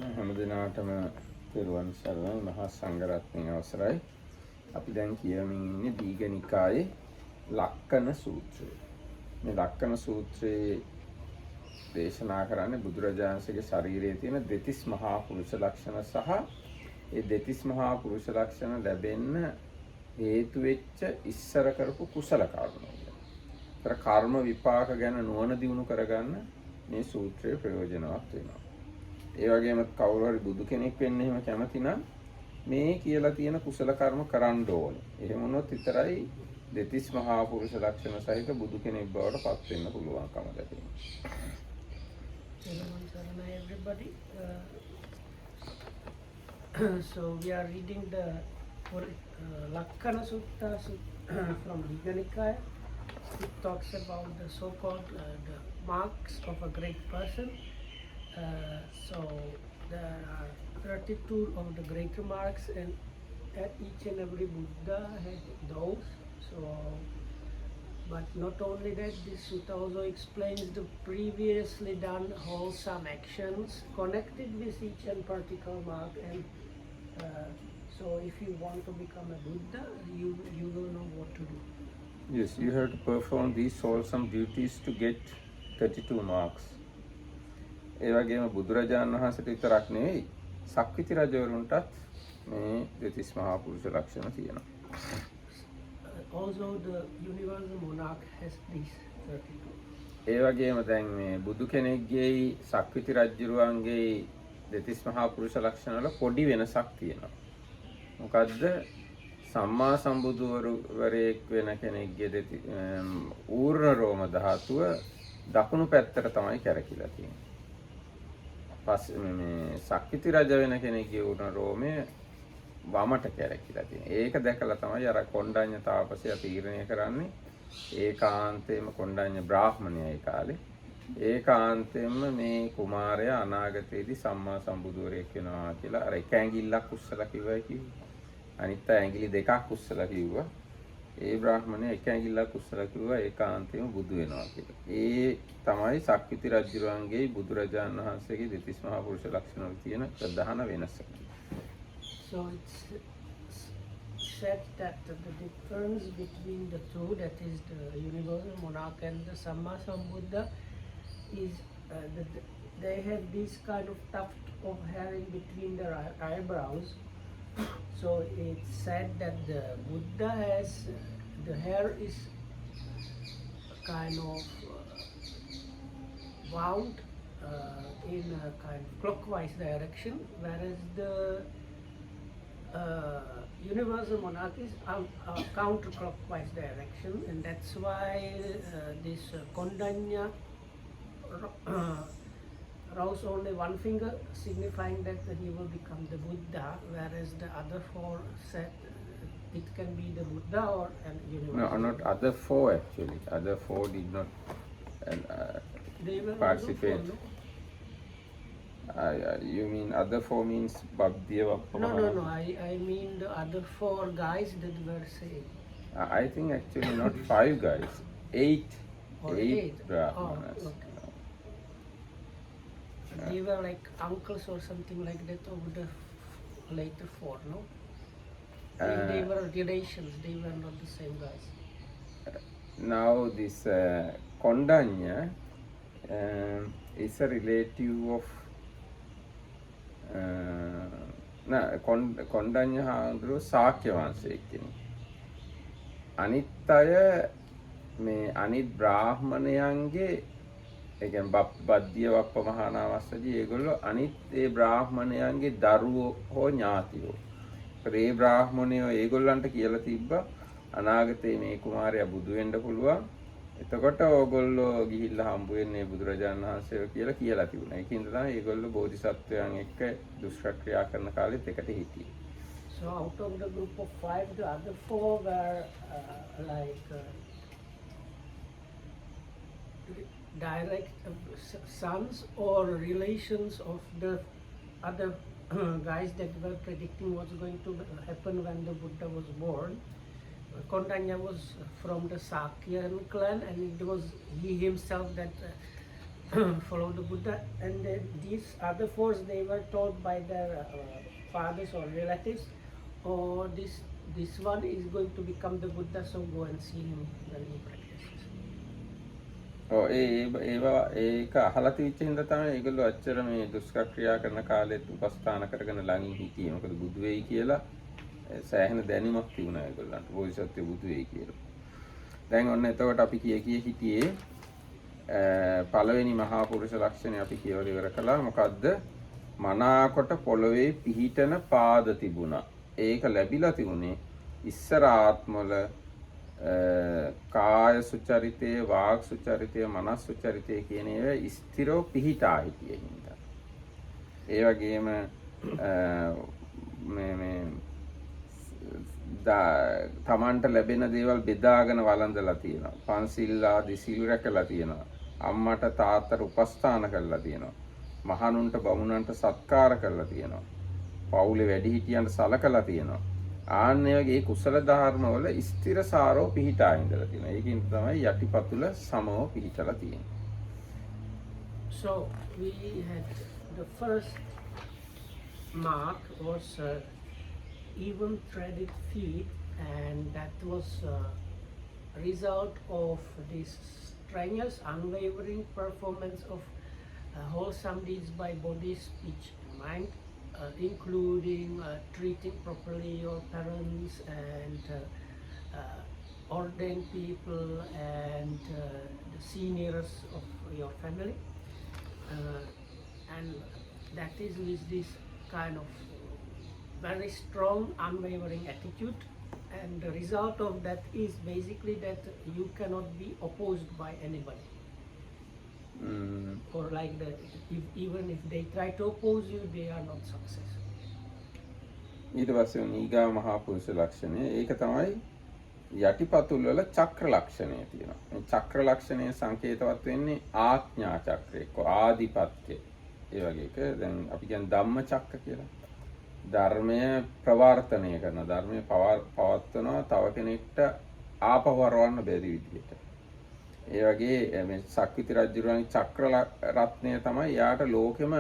හැමදිනාටම පෙරවන් සරණයි මහා සංඝරත්නයේ අවසරයි. අපි දැන් කියමින් ඉන්නේ දීඝනිකායේ ලක්කන සූත්‍රය. මේ ලක්කන සූත්‍රයේ දේශනා කරන්නේ බුදුරජාණන්සේගේ ශරීරයේ තියෙන දෙතිස් මහා පුරුෂ ලක්ෂණ සහ ඒ දෙතිස් මහා පුරුෂ ලක්ෂණ ලැබෙන්න හේතු වෙච්ච ඉස්සර කරපු කුසල කර්ම. ඒතර කර්ම විපාක ගැන නුවණ දිනු කරගන්න මේ සූත්‍රයේ ප්‍රයෝජනවත් වෙනවා. ඒ වගේම කවුරු හරි බුදු කෙනෙක් වෙන්න එහෙම කැමති නම් මේ කියලා තියෙන කුසල කර්ම කරන්න ඕනේ. එහෙම වුණොත් විතරයි දෙතිස් මහා පුරුෂ ලක්ෂණ සහිත බුදු කෙනෙක් බවට පත් වෙන්න පුළුවන්කම ලැබෙනවා. Everybody. So we are reading the Lakkhana Sutta from Dīඝanikāya. It talks about the so-called the marks of a great person. So there are 32 of the greater marks, and each and every Buddha had those. So, but not only that, this sutta also explains the previously done wholesome actions connected with each and particular mark. And so, if you want to become a Buddha, you will know what to do. Yes, you have to perform these wholesome duties to get 32 marks. ඒ වගේම බුදුරජාණන් වහන්සේට විතරක් නෙවෙයි සක්විති රජවරුන්ටත් මේ දෙතිස් මහා පුරුෂ ලක්ෂණ තියෙනවා. Also the universal monarch has these 32. ඒ වගේම දැන් මේ බුදු කෙනෙක්ගේයි සක්විති රජුරුවන්ගේයි දෙතිස් මහා පුරුෂ ලක්ෂණ වල පොඩි වෙනසක් තියෙනවා. මොකද්ද? සම්මා සම්බුදුවරයෙක් වෙන කෙනෙක්ගේ ඌර්ණ රෝම ධාතුව දකුණු පැත්තට තමයි කැරකිලා තියෙන්නේ. පස්සේ මේ සක්විති රජ වෙන කෙනෙක්ගේ ඌර්ණ රෝමය වමට කැරකිලා තියෙනවා. ඒක දැකලා තමයි අර කොණ්ඩඤ්ඤ තාපසයා තීරණය කරන්නේ ඒකාන්තයෙන්ම කොණ්ඩඤ්ඤ බ්‍රාහ්මණයා ඒ කාලේ ඒකාන්තයෙන්ම මේ කුමාරයා අනාගතයේදී සම්මා සම්බුදුවරයෙක් වෙනවා කියලා අර එක ඇඟිල්ලක් උස්සලා කිව්වා. අනිත් ඇඟිලි දෙකක් උස්සලා කිව්වා. ඒ බ්‍රාහ්මණයා එක ඇඟිල්ලක් උස්සලා කිව්වා ඒකාන්තයෙන්ම බුදු වෙනවා කියලා. ඒ තමයි සක්විති රජුරන්ගේ බුදුරජාණන් වහන්සේගේ දෙතිස් මහා පුරුෂ ලක්ෂණ වල තියෙන ප්‍රධාන වෙනස. So it's said that the difference between the two, that is the universal monarch and the Samma Sambuddha, is that they have this kind of tuft of hair in between their eyebrows. So it's said that the Buddha has, the hair is kind of wound in a kind of clockwise direction, whereas the universal monarch is counterclockwise direction, and that's why this Kondanya rose only one finger, signifying that he will become the Buddha, whereas the other four said it can be the Buddha or an universal. No, not other four actually. Other four did not they were participate. Four, no? You mean other four means Bhaktiya? No. I mean the other four guys that were saying. I think actually not 5 guys, 8. Or 8 Brahmanas. Oh, okay. They were like uncles or something like that of the later 4, no? They were relations, they were not the same guys. Now this Kondanya is a relative of කොණ්ඩඤ්ඤ හාමුදුරුවෝ ශාක්‍ය වංශයේ කෙනෙක්. අනිත් අය මේ අනිත් බ්‍රාහ්මණයන්ගේ ඒ කියන්නේ බද්දිය වප්ප මහානාවස්සදී ඒගොල්ලෝ අනිත් ඒ බ්‍රාහ්මණයන්ගේ දරුවෝ හෝ ඥාතියෝ. ඒ බ්‍රාහ්මණයෝ ඒගොල්ලන්ට කියලා තිබ්බා අනාගතේ මේ කුමාරයා බුදු වෙන්න පුළුවන්. එතකොට ඕගොල්ලෝ ගිහිල්ලා හම්බ වෙන්නේ බුදුරජාණන් වහන්සේව කියලා තිබුණා. ඒකින්ද තමයි ඒගොල්ලෝ බෝධිසත්වයන් එක්ක දුෂ්කර්ක්‍රියා කරන කාලෙත් එකට හිටියේ. So out of the group of 5, the other 4 were direct sons or relations of the other guys that were predicting what's going to happen when the Buddha was born. Kondanya was from the Sakyan clan, and it was he himself that follow the Buddha, and then these other fours, they were taught by their fathers or relatives, or this one is going to become the Buddha, so go and see him when he practices. ඔව් ඒක අහලා තිබිච්ච හින්දා තමයි ඒගොල්ලෝ අච්චර මේ දුෂ්කර ක්‍රියා කරන කාලෙත් උපස්ථාන කරගෙන ළඟින් හිටියේ. මොකද බුදු වෙයි කියලා සෑහෙන දැනීමක් තිබුණා ඒගොල්ලන්ට. බෝධිසත්ව බුදු වෙයි කියලා. දැන් ඔන්න එතකොට අපි කිය හිටියේ පළවෙනි මහා පුරුෂ ලක්ෂණය අපි කියවල ඉවර කළා. මොකද්ද? මනාකොට පොළවේ පිහිටන පාද තිබුණා. ඒක ලැබිලා තිබුණේ ඉස්සර ආත්මවල කාය සුචරිතය, වාග් සුචරිතය, මනස් සුචරිතය කියන ඒවා ස්ථිරව පිහිටා හිටියේ හින්දා. ඒ වගේම මේ තමන්ට ලැබෙන දේවල් බෙදාගෙන වළඳලා තියෙනවා. පන්සිල් ආදී සිල් රැකලා තියෙනවා. අම්මට තාත්තට උපස්ථාන කරලා තියෙනවා. මහණුන්ට බමුණන්ට සත්කාර කරලා තියෙනවා. පවුලේ වැඩිහිටියන්ට සලකලා තියෙනවා. ආන්නේ වගේ කුසල ධර්ම වල ස්ථිරසාරව පිහිටා ඉඳලා තියෙනවා. ඒකින් තමයි යටිපතුල සමව පිහිටලා තියෙන්නේ. So we had the first mark was even threaded feet, and that was a result of this strenuous, unwavering performance of wholesome deeds by body, speech, and mind, including treating properly your parents and ordained people and the seniors of your family, and that is this kind of very strong, unwavering attitude, and the result of that is basically that you cannot be opposed by anybody. Or like that, even if they try to oppose you, they are not successful. ඊට පස්සේ ඊගා මහා පුරුෂ ලක්ෂණය ඒක තමයි යටිපතුල් වල චක්‍ර ලක්ෂණය තියෙනවා. මේ චක්‍ර ලක්ෂණය සංකේතවත් වෙන්නේ ආඥා චක්‍රය, ආදිපත්‍ය. ඒ වගේ එක දැන් අපි කියන්නේ ධම්ම චක්‍ර කියලා. ධර්මය ප්‍රවර්තනය කරන, ධර්මය පවත්වනවා තව කෙනෙක්ට ආපහු වරවන්න බැරි විදිහට. ඒ වගේ මේ සක්විති රජුගේ චක්‍ර රත්නය තමයි යාට ලෝකෙම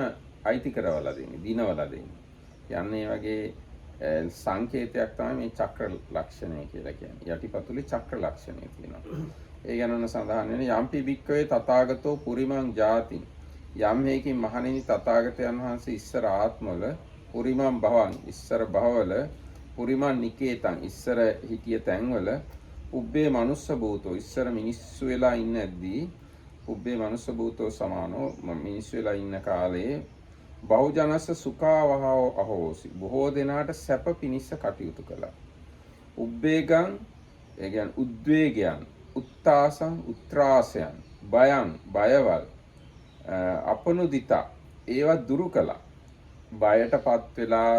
අයිති කරවලා දෙන්නේ, දිනවලා දෙන්නේ. යන්නේ වගේ සංකේතයක් තමයි මේ චක්‍ර ලක්ෂණය කියලා කියන්නේ. යටිපතුලේ චක්‍ර ලක්ෂණය තියෙනවා. ඒ ගැන සඳහන් වෙන යම්පි භික්කවේ තථාගතෝ පුරිමං ජාති. යම් හේකින් මහණෙනි තථාගතයන් වහන්සේ ඉස්සර ආත්මවල පුරිමං භවං ඉස්සර භවවල පුරිමං නිකේතං ඉස්සර හිටිය තැන්වල උබ්බේ මනුස්ස භූතෝ ඉස්සර මිනිස්සු වෙලා ඉන්නද්දී උබ්බේ මනුස්ස භූතෝ සමානෝ මිනිස්සු වෙලා ඉන්න කාලේ බහුජනස්ස සුඛාවහෝ අහෝසි බොහෝ දෙනාට සැප පිනිස්ස කටයුතු කළා. උබ්බේගං ඒ කියන්නේ උද්වේගයන්, උත්තාසං උත්‍රාසයන්, බයං බයවල්, අපනුදිතා ඒවා දුරු කළා. බයටපත් වෙලා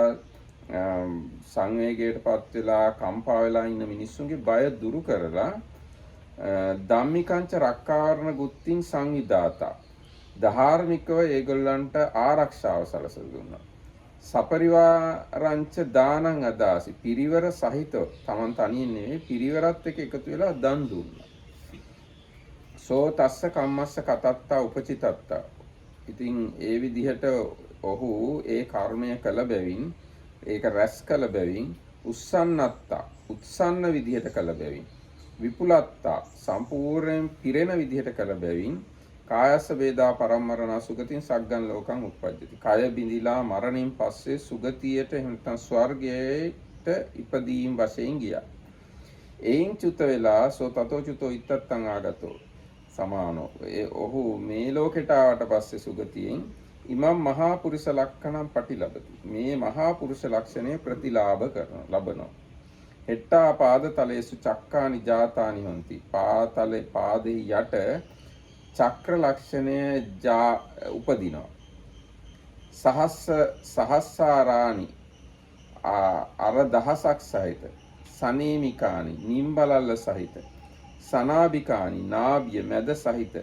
සංවේගයටපත් වෙලා කම්පා වෙලා ඉන්න මිනිස්සුන්ගේ බය දුරු කරලා ධම්මිකංච රක්කාවරණ ගුත්තිං සංවිදාතා ධාර්මිකව ඒගොල්ලන්ට ආරක්ෂාව සලසලා දුන්නා. සපරිවාරංච දානං අදාසි පිරිවර සහිතව තමන් තනියෙන් නෙවෙයි පිරිවරත් එක්ක එකතු වෙලා දන් දුන්නා. සෝ තස්ස කම්මස්ස කතත්තා උපචිතත්තා. ඉතින් ඒ විදිහට ඔහු ඒ කර්මය කළ බැවින් ඒක රැස් කළ බැවින් උස්සන්නත්තා උත්සන්න විදිහට කළ බැවින් විපුලත්තා සම්පූර්ණයෙන් පිරෙන විදිහට කළ බැවින් කායස්ස වේදා පරම්මරණ සුගතින් සග්ගන් ලෝකං උප්පජ්ජති. කය බිඳිලා මරණින් පස්සේ සුගතියට එහෙනම් ස්වර්ගයට ඉපදීම් වශයෙන් ගියා. එයින් චුත වෙලා සෝ තතෝ චුතෝ ඉත්තත්තං ආගතෝ සමානෝ. ඔහු මේ ලෝකෙට ආවට පස්සේ සුගතියෙන් ඉමම් මහා පුරුෂ ලක්ෂණම් පටිලබති. මේ මහා පුරුෂ ලක්ෂණය ප්‍රතිලාභ කරන ලබනවා. හෙට්ටා පාදතලේසු චක්කානි ජාතානි හොಂತಿ. පාතලේ පාදේ යට චක්‍ර ලක්ෂණය උපදිනවා. සහස්සාරානි අර දහසක් සහිත, සනේමිකානි නිම්බලල්ල සහිත, සනාභිකානි නාභිය මැද සහිත,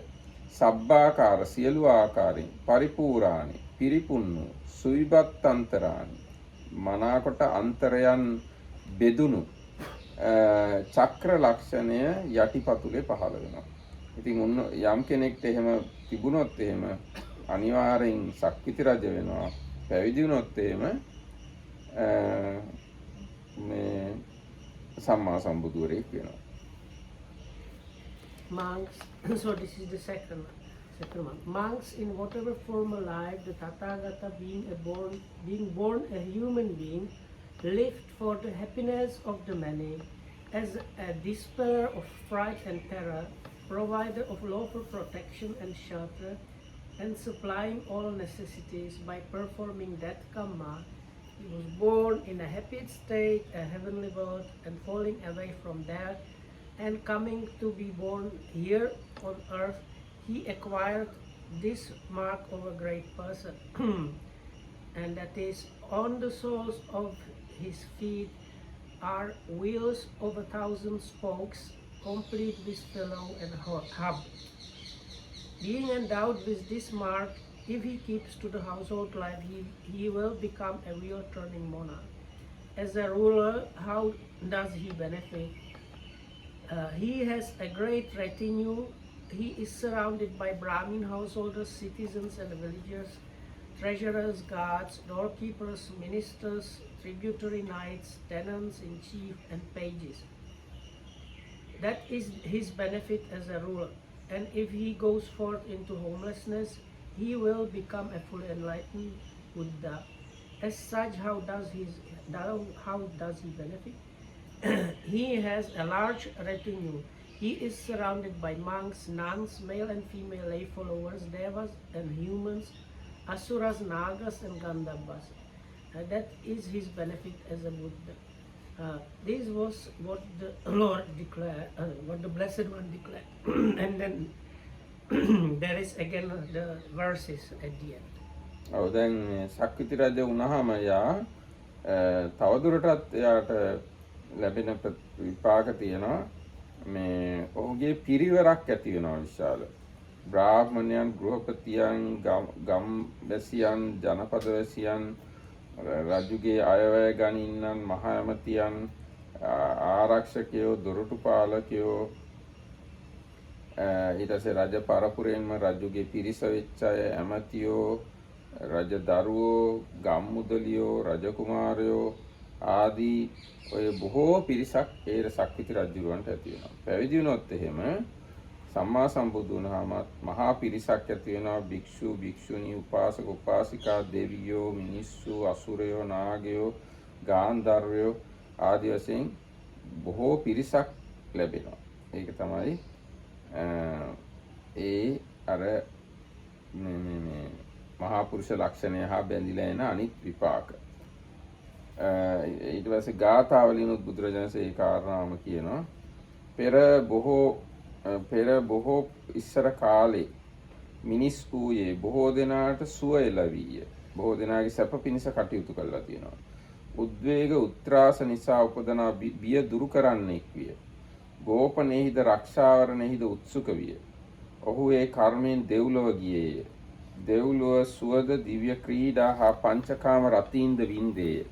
සබ්බාකාර සියලු ආකාරයෙන් පරිපූර්ණානි පිරිපුන්නු සුවිබත්තන්තරානි මනාකොට අන්තරයන් බෙදුණු චක්‍ර ලක්ෂණය යටිපතුලේ පහළ වෙනවා. ඉතින් උන් යම් කෙනෙක්ට එහෙම තිබුණොත් එහෙම අනිවාර්යෙන් සක්විති රජ වෙනවා. පැවිදි වුණොත් එහෙම මේ සම්මා සම්බුදුවරයෙක් වෙනවා. Monks, so this is the second one. Monks, in whatever former life the Tathagata being born a human being, lived for the happiness of the many, as a dispeller of fright and terror, provider of lawful protection and shelter, and supplying all necessities by performing that karma. He was born in a happy state, a heavenly world, and falling away from there, and coming to be born here on earth, he acquired this mark of a great person, and that is, on the soles of his feet are wheels of 1,000 spokes, complete with fellow and hub. Being endowed with this mark, if he keeps to the household life, he will become a wheel-turning monarch. As a ruler, how does he benefit? He has a great retinue. He is surrounded by Brahmin householders, citizens and villagers, treasurers, guards, doorkeepers, ministers, tributary knights, tenants-in-chief, and pages. That is his benefit as a ruler. And if he goes forth into homelessness, he will become a fully enlightened Buddha. As such, how does he benefit? He has a large retinue. He is surrounded by monks, nuns, male and female lay followers, devas and humans, asuras, nagas and gandharvas. That is his benefit as a Buddha. This was what the Lord declared, what the Blessed One declared. And then there is again the verses at the end. ඔව් දැන් සක්විති රජ වුණාම යා තවදුරටත් එයාට ලැබෙන විපාක තියෙනවා. මේ ඔහුගේ පිරිවරක් ඇති වෙනවා විශාල. බ්‍රාහ්මණයන්, ගෘහපතියන්, ගම්වැසියන්, ජනපදවැසියන්, රජුගේ අයවැය ගණින්නන්, මහා ඇමතියන්, ආරක්ෂකයෝ, දොරටුපාලකයෝ, ඊට පස්සේ රජ පරපුරෙන්ම රජුගේ පිරිස වෙච්ච අය, ඇමතියෝ, රජ දරුවෝ, ගම්මුදලියෝ, රජ කුමාරයෝ ආදී ඔය බොහෝ පිරිසක් ඒ සක්විති රජුරවන්ට ඇති වෙනවා. පැවිදි වුණොත් එහෙම සම්මා සම්බුදු වුණාම මහා පිරිසක් ඇති වෙනවා. භික්ෂු, භික්ෂුණී, උපාසක, උපාසිකා, දෙවියෝ, මිනිස්සු, අසුරයෝ, නාගයෝ, ගාන්ධර්වයෝ ආදී වශයෙන් බොහෝ පිරිසක් ලැබෙනවා. ඒක තමයි ඒ අර මේ මහා පුරුෂ ලක්ෂණය හා බැඳිලා එන අනිත් විපාක. ඊට පස්සේ ගාථාවලිනුත් බුදුරජාණන්සේ ඒ කාරණාවම කියනවා. පෙර බොහෝ ඉස්සර කාලේ මිනිස් වූයේ බොහෝ දෙනාට සුව එළවීය. බොහෝ දෙනාගේ සැප පිණිස කටයුතු කළා තියෙනවා. උද්වේග උත්‍රාස නිසා උපදනා බිය දුරු කරන්නෙක් විය. ගෝපනේහිද රක්ෂාවරණෙහිද උත්සුක විය. ඔහු ඒ කර්මයෙන් දෙව්ලොව ගියේය. දෙව්ලොව සුවද දිව්‍ය ක්‍රීඩා හා පංචකාම රතීන්ද වින්දේය.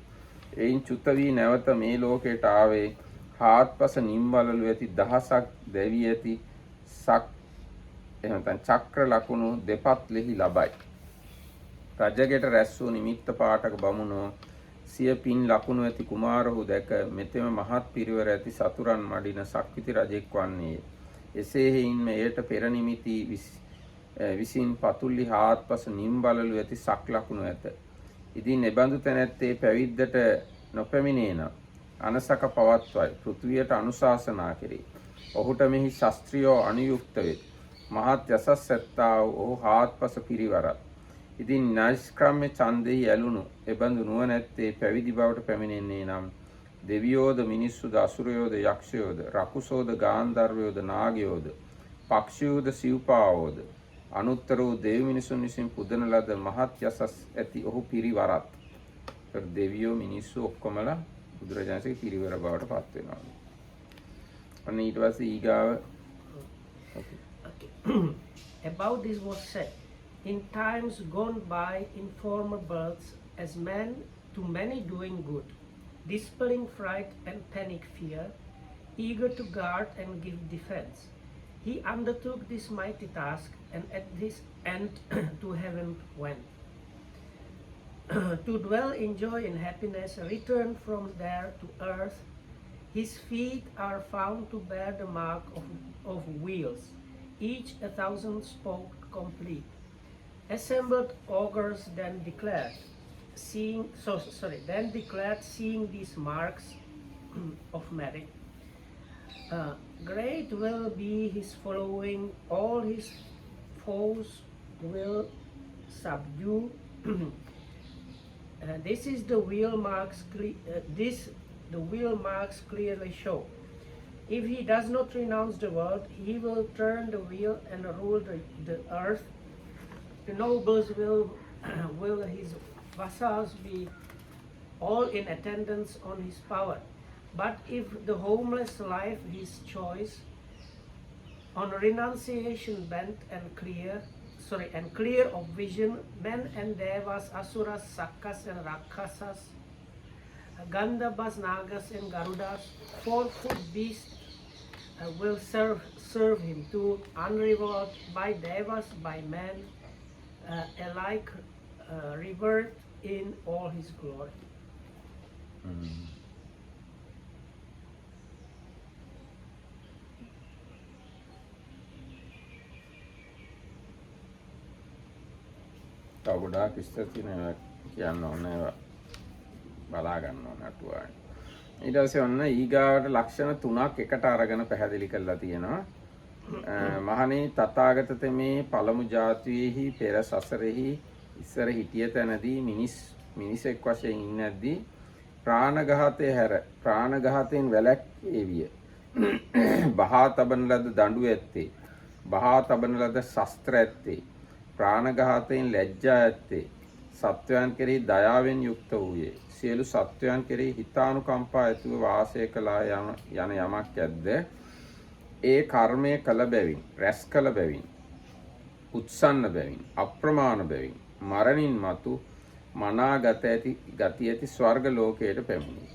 එයින් චුත වී නැවත මේ ලෝකයට ආවේ හාත්පස නිම්වලලු ඇති දහසක් දැවි ඇති එහෙම චක්‍ර ලකුණු දෙපත්ලෙහි ලබයි. රජගෙට රැස් වූ නිමිත්ත පාඨක බමුණෝ සිය පින් ලකුණු ඇති කුමාරහු දැක මෙතෙම මහත් පිරිවර ඇති සතුරන් මඩින සක්විති රජෙක් වන්නේය. එසේ හේයින්ම එයට පෙර නිමිති විසින් පතුල්ලි හාත්පස නිම්බලලු ඇති සක් ලකුණු ඇත. ඉදින් එබඳු තැනැත්තේ පැවිද්දට නොපැමිණේ නම් අනසක පවත්වයි පෘථුවියට අනුශාසනා කෙරේ. ඔහුට මෙහි ශාස්ත්‍රියෝ අනුයුක්ත වේ. මහත් යසස් ඇත්තා ඔහු හාත්පස පිරිවරත්. ඉදින් නෛෂ්ක්‍රම්‍ය ඡන්දෙහි ඇලුණු එබඳු නුවණැත්තේ පැවිදි බවට පැමිණෙන්නේ නම් දෙවියෝද මිනිස්සුද අසුරයෝද යක්ෂයෝද රකුසෝද ගාන්ධර්වයෝද නාගයෝද පක්ෂියෝද සිව්පාවෝද අනුත්තර වූ දෙවි මිනිසුන් විසින් පුදන ලද මහත් යසස් ඇති ඔහු පිරිවරත්. දෙවියෝ මිනිස්සු ඔක්කොමලා බුදුරජාණන්සේ පිරිවර බවට පත් වෙනවා. අන්න ඊට පස්සේ ඊගාව About this was said, in times gone by in former births, as men to many doing good, dispelling fright and panic fear, eager to guard and give defense, He undertook this mighty task, and at this end to heaven went. To dwell in joy and happiness, return from there to earth. His feet are found to bear the mark of wheels, each 1,000 spoke complete. Assembled augurs then declared, seeing these marks of merit, great will be his following, all his foes will subdue. This is the wheel marks. The wheel marks clearly show. If he does not renounce the world, he will turn the wheel and rule the earth. The nobles will his vassals be all in attendance on his power. But if the homeless life his choice, on renunciation bent and clear of vision, men and devas, asuras, sakkas and rakkhasas, gandhabas, nagas and garudas, 4-foot beasts will serve him too, unrewarded by devas, by men, alike revered in all his glory. තව ගොඩාක් විස්තර තියෙනවා කියන්න ඕනේ ඒවා බලා ගන්න ඕන අටුවානේ. ඊට පස්සේ ඔන්න ඊගාවට ලක්ෂණ 3ක් එකට අරගෙන පැහැදිලි කරලා තියෙනවා. මහණේ තථාගත තෙමේ පළමු ජාතියෙහි පෙර සසරෙහි ඉස්සර හිටිය තැනදී මිනිසෙක් වශයෙන් ඉන්නද්දී ප්‍රාණඝාතය හැර ප්‍රාණඝාතයෙන් වැළැක්වේවිය. බහා තබන ලද දඬු ඇත්තේ, බහා තබන ලද ශස්ත්‍ර ඇත්තේ, ප්‍රාණඝාතයෙන් ලැජ්ජා ඇත්තේ, සත්වයන් කෙරෙහි දයාවෙන් යුක්ත වූයේ, සියලු සත්වයන් කෙරෙහි හිතානුකම්පා ඇතුව වාසය කළා යන යමක් ඇද්ද, ඒ කර්මය කළ බැවින්, රැස් කළ බැවින්, උත්සන්න බැවින්, අප්‍රමාණ බැවින්, මරණින් මතු මනාගත ඇති ගති ඇති ස්වර්ග ලෝකයට පැමිණි.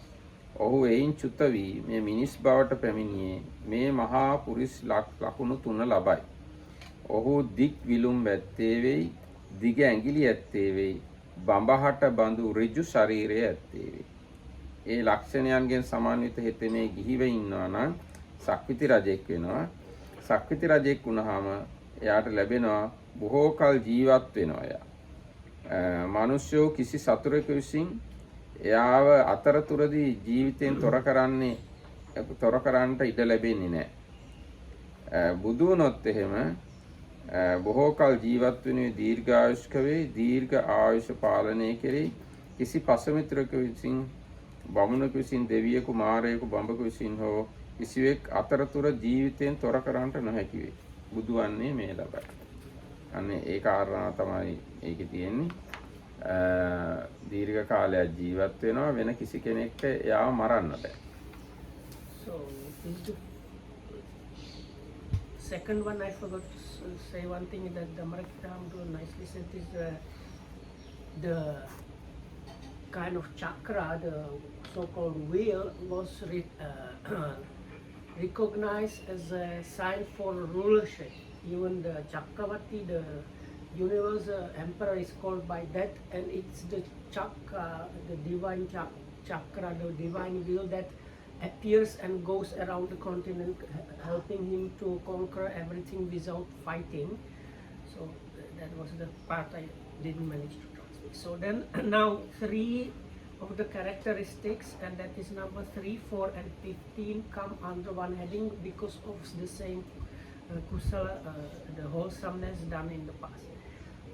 ඔහු එයින් චුත වී මේ මිනිස් බවට පැමිණියේ මේ මහා පුරිස් ලකුණු 3 ලබයි. ඔහු දික් විලුම් ඇත්තේ වෙයි, දිග ඇඟිලි ඇත්තේ වෙයි, බඹහට බඳු ඍජු ශරීරය ඇත්තේ වෙයි. ඒ ලක්ෂණයන්ගෙන් සමන්විත හිතෙනේ ගිහිව ඉන්නවා නම් සක්විති රජෙක් වෙනවා. සක්විති රජෙක් වුණාම එයාට ලැබෙනවා බොහෝ කල් ජීවත් වෙනවා එයා. මිනිස්සු කිසි සතුරෙකු විසින් එයාව අතරතුරදී ජීවිතයෙන් තොර කරන්නට ඉඩ ලැබෙන්නේ නැහැ. බුදු වුණොත් එහෙම බොහෝ කල් ජීවත් වෙනුවේ දීර්ඝායුෂ්ක වේ. දීර්ඝ ආයුෂ පාලනය කෙරෙහි කිසි පසමිත්‍රක විසින්, බමුණෙකු විසින්, දෙවියෙකු, මාරයෙකු, බඹෙකු විසින් හෝ කිසිවෙක් අතරතුර ජීවිතයෙන් තොර කරන්නට නොහැකි වේ. බුදු වන්නේ මේ ලබයි. අනේ ඒ කාරණා තමයි ඒකේ තියෙන්නේ. දීර්ඝ කාලයක් ජීවත් වෙනවා, වෙන කිසි කෙනෙක්ට එයාව මරන්න බෑ. So is the second one I forgot to say one thing that the Marakithamdu nicely said is the kind of chakra, the so-called wheel, was recognized as a sign for rulership. Even the Chakravarti, the universal emperor, is called by that, and it's the chakra, the divine chakra, the divine wheel that appears and goes around the continent, helping him to conquer everything without fighting. So that was the part I didn't manage to translate. So then now 3 of the characteristics, and that is number 3, 4 and 15, come under one heading because of the same kusala, the wholesomeness done in the past.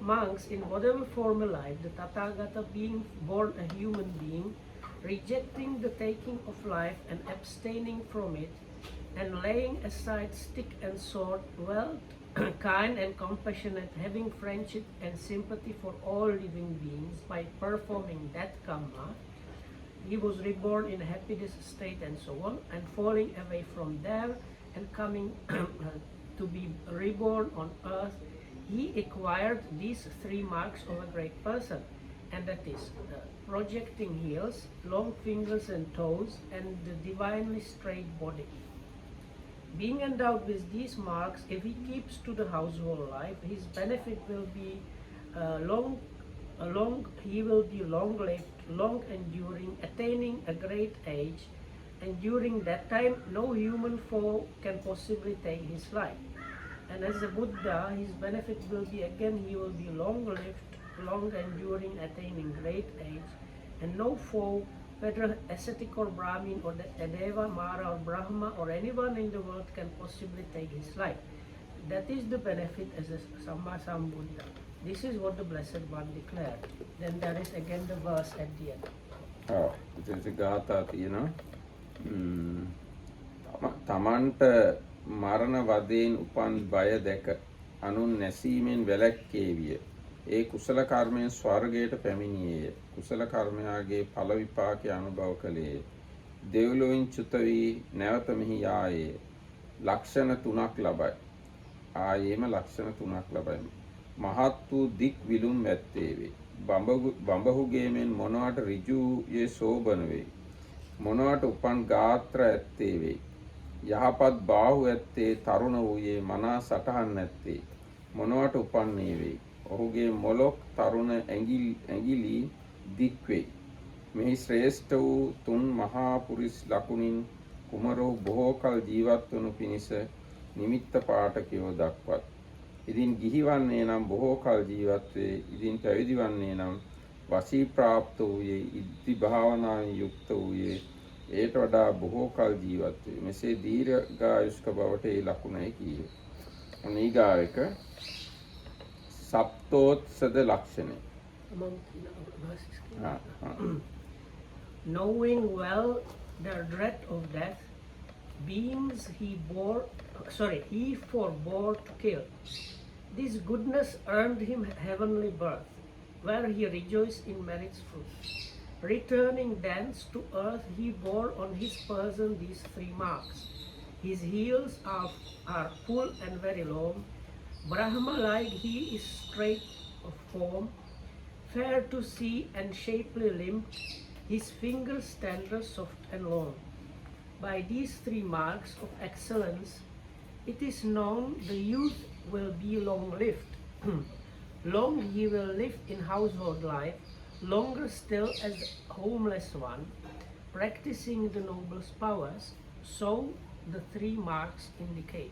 Monks, in whatever former life, the Tathagata, being born a human being, rejecting the taking of life and abstaining from it, and laying aside stick and sword, well, kind and compassionate, having friendship and sympathy for all living beings, by performing that karma, he was reborn in a happiness state and so on, and falling away from there and coming to be reborn on earth, he acquired these 3 marks of a great person, and that is projecting heels, long fingers and toes, and the divinely straight body. being endowed with these marks, if he keeps to the household life, his benefit will be he will be long lived, long enduring, attaining a great age, and during that time no human foe can possibly take his life. And as a Buddha, his benefit will be again, he will be long lived, long enduring, attaining great age, and no foe, whether ascetic or Brahmin or a Deva, Mara or Brahma or anyone in the world can possibly take his life. That is the benefit as a Sammasambuddha. This is what the Blessed One declared. Then there is again the verse at the end. ඔව්. ඉතින් ගාථා තියෙනවා. තමන්ට මරණ වදයෙන් උපන් බය දැක අනුන් නැසීමෙන් වැළැක්කේවිය. ඒ කුසල කර්මයෙන් ස්වර්ගයට පැමිණියේය. කුසල කර්මයාගේ ඵල විපාකය අනුභව කළේය. දෙව්ලොවින් චුත වී නැවත මෙහි යායේ. ලක්ෂණ 3ක් ලබයි. ආයේම ලක්ෂණ 3ක් ලබයි. මහත් වූ දික් විලුම් ඇත්තේ වේ. බඹහුගේ මෙන් මොනවට ඍජුයේ සෝබන වේ. මොනවට උපන් ගාත්‍ර ඇත්තේ වේ. යහපත් බාහු ඇත්තේ තරුණ වූයේ මනා සටහන් ඇත්තේ. මොනවට උපන්නේ වේ. ඔහුගේ මොලොක් තරුණ ඇඟිලි දික් වේ. මෙහි ශ්‍රේෂ්ඨ වූ තුන් මහා පුරිස් ලකුණින් කුමරෝ බොහෝ කල ජීවත් වනු පිණිස නිමිත්ත පාඨකයෝ දක්වත්. ඉදින් ගිහිවන්නේ නම් බොහෝ කල ජීවත් වේ. ඉදින් පැවිදි වන්නේ නම් වසී ප්‍රාප්ත වූයේ, ඉද්ධි භාවනාවෙන් යුක්ත වූයේ, ඒට වඩා බොහෝ කල ජීවත් වේ. මෙසේ දීර්ඝායුෂ්ක බවට ඒ ලකුණයි කීය. අනීගාව එක සප්තෝත්සද ලක්ෂණය. Among verses. Knowing well the dread of death, beings he forbore to kill. This goodness earned him heavenly birth, where he rejoiced in merit's fruit. Returning thence to earth, he bore on his person these 3 marks. His heels are full and very long. Brahma-like he is straight of form, fair to see and shapely limbed, his fingers tender, soft and long. By these 3 marks of excellence, it is known the youth will be long-lived. Long he will live in household life, longer still as homeless one, practicing the noblest powers, so the 3 marks indicate.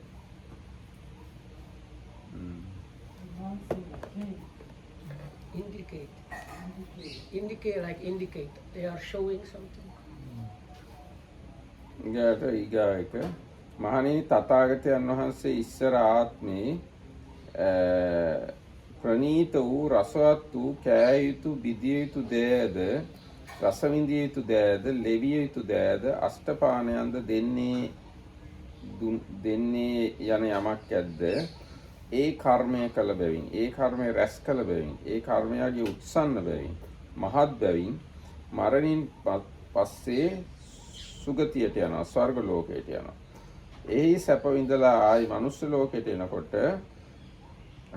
Indicate. They are showing something. ඊගාව එක මහණෙනි තථාගතයන් වහන්සේ ඉස්සර ආත්මේ ප්‍රණීත වූ රසවත් වූ කෑ යුතු බිදිය යුතු දෑද රස විඳිය යුතු දෑද ලෙවිය යුතු දෑද අෂ්ටපානයන්ද දෙන්නේ යන යමක් ඇද්ද ඒ කර්මය කළ බැවින් ඒ කර්මය රැස් කළ බැවින් ඒ කර්මයාගේ උත්සන්න බැවින් මහත් බැවින් මරණින් පස්සේ සුගතියට යනවා ස්වර්ග ලෝකයට යනවා. එහි සැප විඳලා ආයි මනුස්ස ලෝකයට එනකොට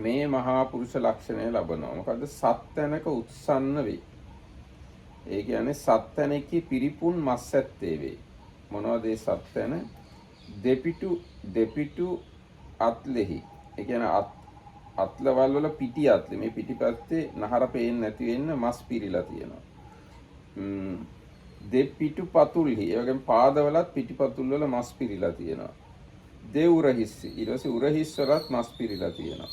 මේ මහා පුරුෂ ලක්ෂණය ලබනවා. මොකද සත්තැනක උත්සන්න වේ. ඒ කියන්නේ සත්තැනකේ පිරිපුන් මස් ඇත්තේ වේ. මොනවද ඒ සත්තැන? දෙපිටු අත්ලෙහි. ඒ කියන්නේ අත්ලවල් වල පිටි අත්ලෙ. මේ පිටිපැත්තේ නහර පේන්නේ නැති වෙන්න මස් පිරීලා තියෙනවා. දෙපිටු පතුල්හි. ඒ වගේම පාදවලත් පිටිපතුල් වල මස් පිරීලා තියෙනවා. දෙවුරහිස්සි. ඊට පස්සේ උරහිස් වලත් මස් පිරීලා තියෙනවා.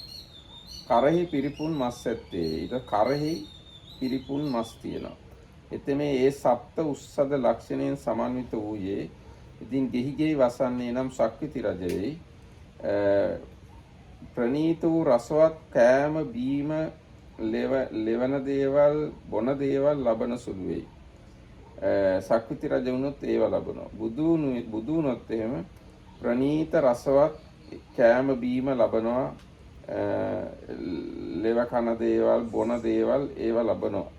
කරෙහි පිරිපුන් මස් ඇත්තේ. ඊට කරෙහි පිරිපුන් මස් තියෙනවා. එතෙමේ ඒ සප්ත උස්සද ලක්ෂණයෙන් සමන්විත වූයේ ඉතින් ගෙහි වසන්නේ නම් ශක්විති රජ වෙයි. ප්‍රණීත වූ රසවත් කෑම බීම ලෙවන දේවල් බොන දේවල් ලබන සුළු වෙයි. ශක්විති රජ වුණොත් ඒව ලබනවා. බුදු වුණොත් එහෙම ප්‍රණීත රසවත් කෑම බීම ලබනවා. ලෙව කන දේවල් බොන දේවල් ඒව ලබනවා.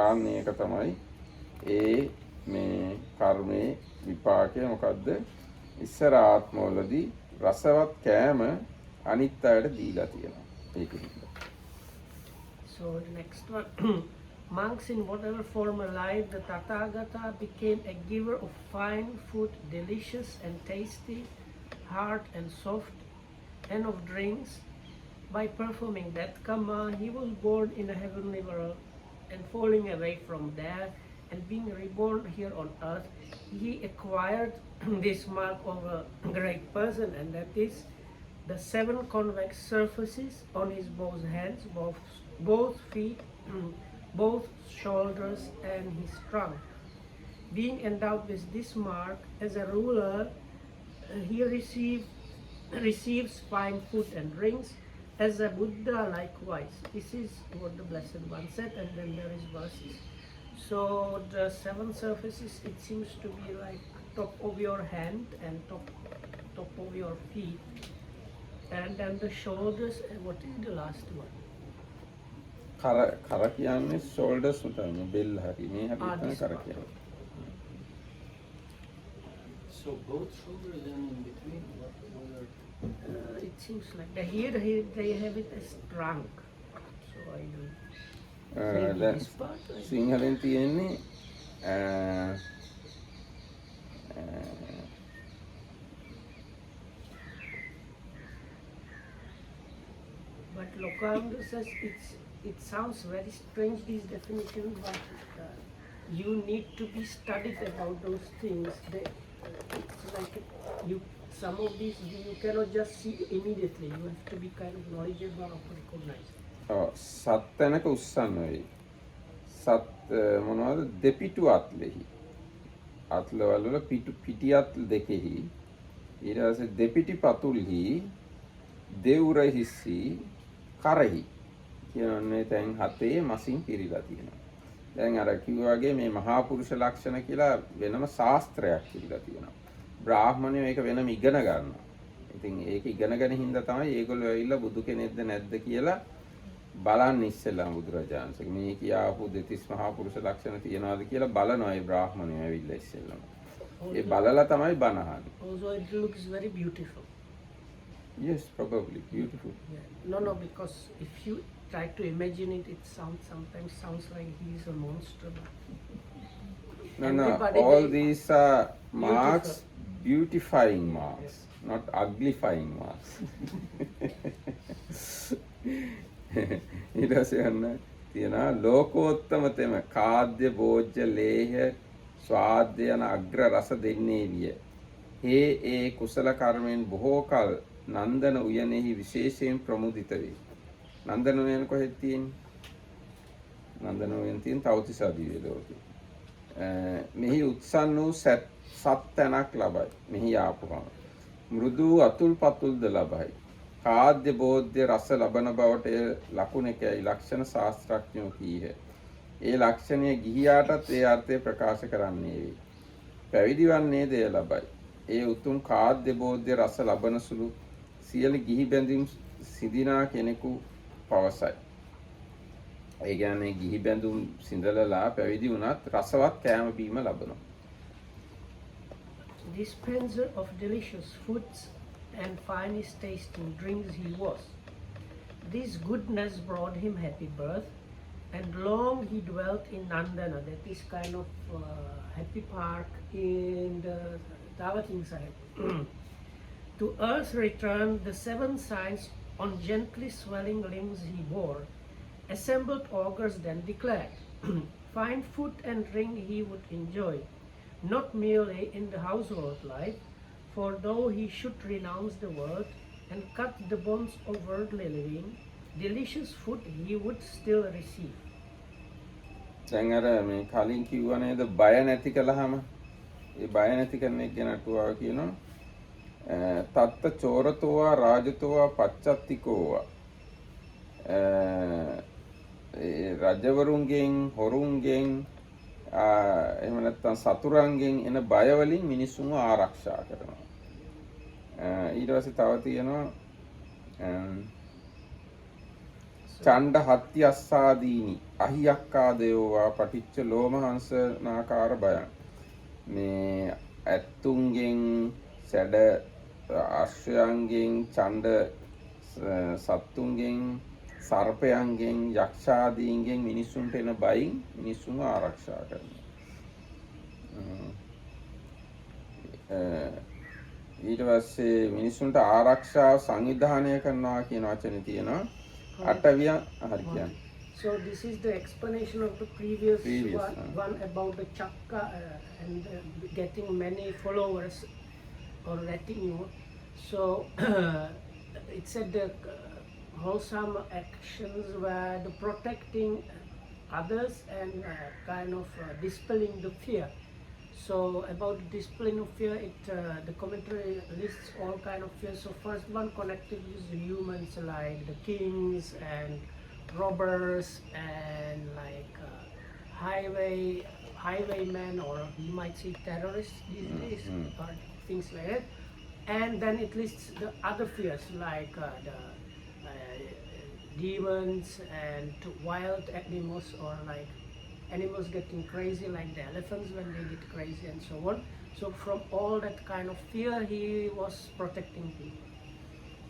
ආන්න ඒක තමයි ඒ මේ කර්මයේ විපාකය. මොකද්ද? ඉස්සර ආත්මවලදී රසවත් කෑම අනිත් අයට දීලා තියෙනවා. ඒකෙන්ද. So the next one. Monks in whatever former life, the Tathagata became a giver of fine food, delicious and tasty, hard and soft, and of drinks. By performing that karma, he was born in a heavenly world, and falling away from there and being reborn here on earth, he acquired this mark of a great person, and that is the 7 convex surfaces on his both hands, both feet, both shoulders, and his trunk. Being endowed with this mark as a ruler, he receives fine food and drinks as a Buddha likewise. This is what the Blessed One said, and then there is verses. So the 7 surfaces, it seems to be like top of your hand and top of your feet, and then the shoulders. What is the last one? කර කියන්නේ shoulders උටම බෙල්ල හරි මේ හරි තමයි කර කියන්නේ. So both shoulders and in between, what are... It seems like here they have it as trunk. So I don't. දැන් This part, I සිංහලෙන් තියෙන්නේ But Lakkhana says it sounds very strange, this definition, but you need to be studied about those things. It's like some of these you cannot just see immediately. You have to be kind of knowledgeable or recognize. සත් තැනක උස්සන්න වෙයි. සත් මොනවද දෙපිටු අත්ලෙහි. අත්ලවල වල පිටි අත්ල දෙකෙහි ඊට පස්සේ දෙපිටි පතුල්හි දෙවුර හිස්සි කරහි කියන්නේ දැන් හතේ මසින් පිරීලා තියෙනවා. දැන් අර කිව්වා වගේ මේ මහා පුරුෂ ලක්ෂණ කියලා වෙනම ශාස්ත්‍රයක් කියලා තියෙනවා. බ්‍රාහ්මණයෝ මේක වෙනම ඉගෙන ගන්නවා. ඉතින් ඒක ඉගෙනගෙන හින්දා තමයි ඒගොල්ලෝ ඇවිල්ලා බුදු කෙනෙක්ද නැද්ද කියලා බලන්න ඉස්සෙල්ලා බුදුරජාණන්සේ මේ කියාපු දෙතිස් මහා පුරුෂ ලක්ෂණ තියනවාද කියලා බලනවා ඒ බ්‍රාහ්මණයෝ ඇවිල්ලා ඉස්සෙල්ලාම. ඒ බලලා තමයි බණ අහන්නේ. Also it looks very beautiful. Yes, probably beautiful. Yeah. No, because if you try to imagine it, it sometimes sounds like he is a monster. No, Everybody all they- these are marks, beautifying marks, not uglifying marks. ඊට පස්සේ යන්න තියෙනවා ලෝකෝත්තම තෙම කාද්‍ය භෝජ්‍ය ලේහ ස්වාද්‍ය යන අග්‍ර රස දෙන්නේ විය. හේ ඒ කුසල කර්මෙන් බොහෝ කල නන්දන උයනෙහි විශේෂයෙන් ප්‍රමුදිත වේ. නන්දන උයන කොහෙද තියෙන්නේ? නන්දන උයන තියෙන තවතිසා දිව්‍ය ලෝකේ. මෙහි උත්සන්න වූ සත් තැනක් ලබයි. මෙහි ආපුහම මෘදු අතුල් පතුල්ද ලබයි. කාද්‍ය බෝධ්‍ය රස ලබන බවට ලකුණකයි ලක්ෂණ ශාස්ත්‍රඥයෝ කීහ. ඒ ලක්ෂණය ගිහියාටත් ඒ අර්ථය ප්‍රකාශ කරන්නේ වේ. පැවිදි වන්නේ දෙය ලබයි. ඒ උතුම් කාද්‍ය බෝධ්‍ය රස ලබන සුළු සියලු ගිහි බැඳීම් සිදිනා කෙනෙකු පවසයි. ඒ කියන්නේ ගිහි බැඳුම් සිඳලලා පැවිදි වුණත් රසවත් කෑම බීම ලබනවා. Dispenser of delicious foods and finest tasting drinks he was. This goodness brought him happy birth, and long he dwelt in Nandana, that is kind of happy park in the Davating side. To earth returned the 7 signs on gently swelling limbs he bore. Assembled augurs then declared, fine food and drink he would enjoy, not merely in the household life, for though he should renounce the world and cut the bonds of worldly living, delicious food he would still receive. දැන් අර මේ කලින් කිව්වා නේද බය නැති කළාම ඒ බය නැති කරන එක ගැන අටුවා කියනවා තත්ත චෝරතෝවා රාජතෝවා පච්චත්තිකෝවා රජවරුන්ගෙන් හොරුන්ගෙන් එහෙම නැත්නම් සතුරන්ගෙන් එන බය වලින් මිනිසුන්ව ආරක්ෂා කරනවා. ඊට පස්සේ තව තියෙනවා චණ්ඩ හත්ති අස්සාදීනි අහියක්කාදයෝවා පටිච්ච ලෝමහංසනාකාර බයං. මේ ඇත්තුන්ගෙන් සැඩ අශ්වයන්ගෙන් චණ්ඩ සත්තුන්ගෙන් සර්පයන්ගෙන් යක්ෂාදීන්ගෙන් මිනිසුන්ට එන බයින් මිනිසුන්ව ආරක්ෂා කරනවා. ඊට පස්සේ මිනිස්සුන්ට ආරක්ෂාව සංවිධානය කරනවා කියන වචනේ තියෙනවා. අටවියන් හරි කියන්නේ. So this is the explanation of the previous Previous, one about the chakra and getting many followers or retinue. So it said the wholesome actions were the protecting others and kind of dispelling the fear. So about dispelling of fear, the commentary lists all kind of fears. So first one connected with humans like the kings and robbers and like highwaymen, or you might say terrorists these days, or things like that. And then it lists the other fears like the demons and wild animals, or like animals getting crazy like the elephants when they get crazy and so on. So from all that kind of fear he was protecting people.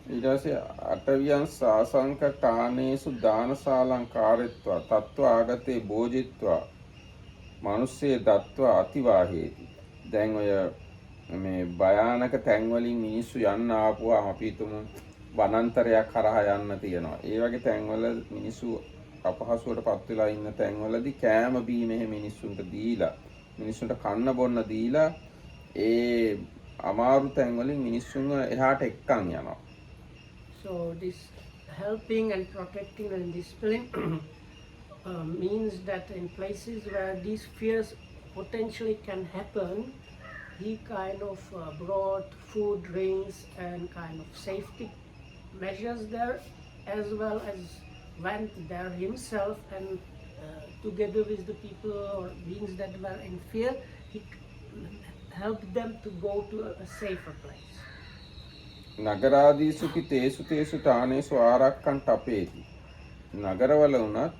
ඊට පස්සේ අටවියන් සාසංක කාණේසු දානශාලං කාරෙත්වා තත්ත්ව ආගතේ භෝජිත්වා මිනිස්සේ දත්වා අතිවාහේති. දැන් ඔය මේ භයානක තැන් වලින් මිනිස්සු යන්න ආපුවාම අපි හිතමු වනාන්තරයක් හරහා යන්න තියෙනවා. ඒ වගේ තැන්වල මිනිස්සු අපහසුවට පත් වෙලා ඉන්න තැන්වලදී කෑම බීම එහෙම මිනිස්සුන්ට දීලා මිනිස්සුන්ට කන්න බොන්න දීලා ඒ අමාරු තැන් වලින් මිනිස්සුන්ව එහාට එක්කන් යනවා. So this helping and protecting and dispelling means that in places where these fears potentially can happen, he kind of brought food, drinks and kind of safety measures there, as well as went there himself and together with the people or beings that were in fear, he helped them to go to a safer place. නගරාදීසුකි තේසු තේසු ටානේසු ආරක්කන් ටපේති. නගරවල වුණත්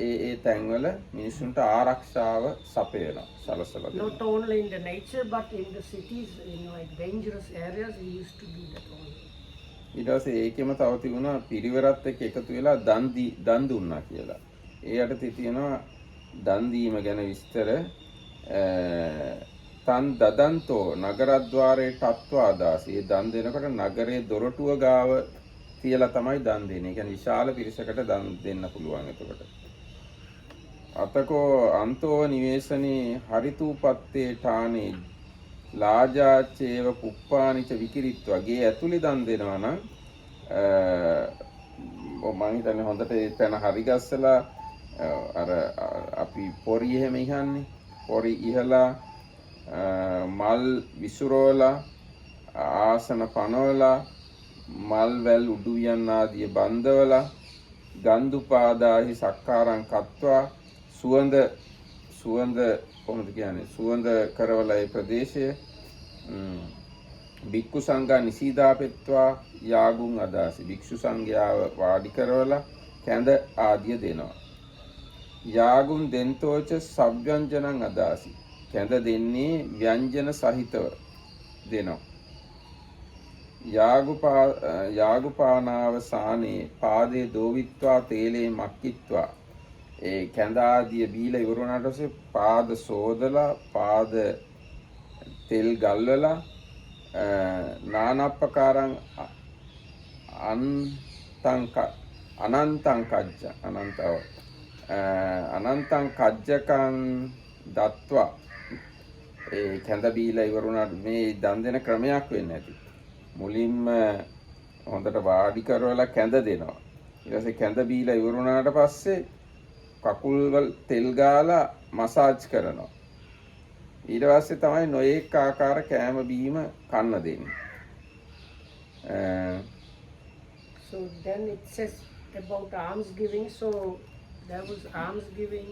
ඒ තැන්වල මිනිස්සුන්ට ආරක්ෂාව සපයනවා සලසලා දෙනවා. Not only in the nature but in the cities, in like dangerous areas, he used to do that only. ඊට පස්සේ ඒකෙම තව තිබුණා පිරිවරත් එක්ක එකතු වෙලා දන් දුන්නා කියලා. ඒ යටතේ තියෙනවා දන් දීම ගැන විස්තර. තන් දදන්තෝ නගරද්වාරේ තත්වාදාසී. ඒ දන් දෙනකොට නගරේ දොරටුව ගාව තියලා තමයි දන් දෙන්නේ. ඒ කියන්නේ විශාල පිරිසකට දන් දෙන්න පුළුවන් එතකොට. අතකෝ අන්තෝ නිවේශනේ හරිතූපත්තේ ඨානේ ලාජාචේව පුප්පානිච විකිරිත්වා. ගේ ඇතුලේ දන් දෙනවා නම් මම හිතන්නේ හොඳට ඒ තැන හරි ගස්සලා අර අපි පොරි එහෙම ඉහන්නේ. පොරි ඉහලා මල් විසුරෝලා ආසන පනවලා මල් වැල් උඩුයන් ආදී බන්ධවලා ගන්දුපාදාහි සක්කාරං කତ୍වා සුවඳ කොහොමද කියන්නේ සුවඳ කරවලා ඒ ප්‍රදේශය භික්ඛු සංඝා නිසීදාපෙත්වා යාගුන් අදාසි. භික්ෂු සංඝයාව වාඩි කරවලා කැඳ ආදිය දෙනවා. යාගුන් දෙන්තෝච සව්‍යංජනං අදාසි. කැඳ දෙන්නේ ව්‍යංජන සහිතව දෙනවා. යාගුපානාවසානේ පාදේ දෝවිත්වා තේලේ මක්කිත්වා. ඒ කැඳ ආදිය බීලා ඉවර වුණාට පස්සේ පාද සෝදලා පාද තෙල් ගල්වලා නානප්පකාරං අනන්තං කජ්ජකං දත්වා. ඒ කැඳ බීලා ඉවර වුණාට මේ දන් දෙන ක්‍රමයක් වෙන්නේ නැති. මුලින්ම හොඳට වාඩි කරවලා කැඳ දෙනවා. ඊට පස්සේ කැඳ බීලා ඉවර වුණාට පස්සේ කකුල් වල තෙල් ගාලා මසාජ් කරනවා. ඊට පස්සේ තමයි නොඑක ආකාර කෑම බීම කන්න දෙන්නේ. So then it says about alms giving. So there was alms giving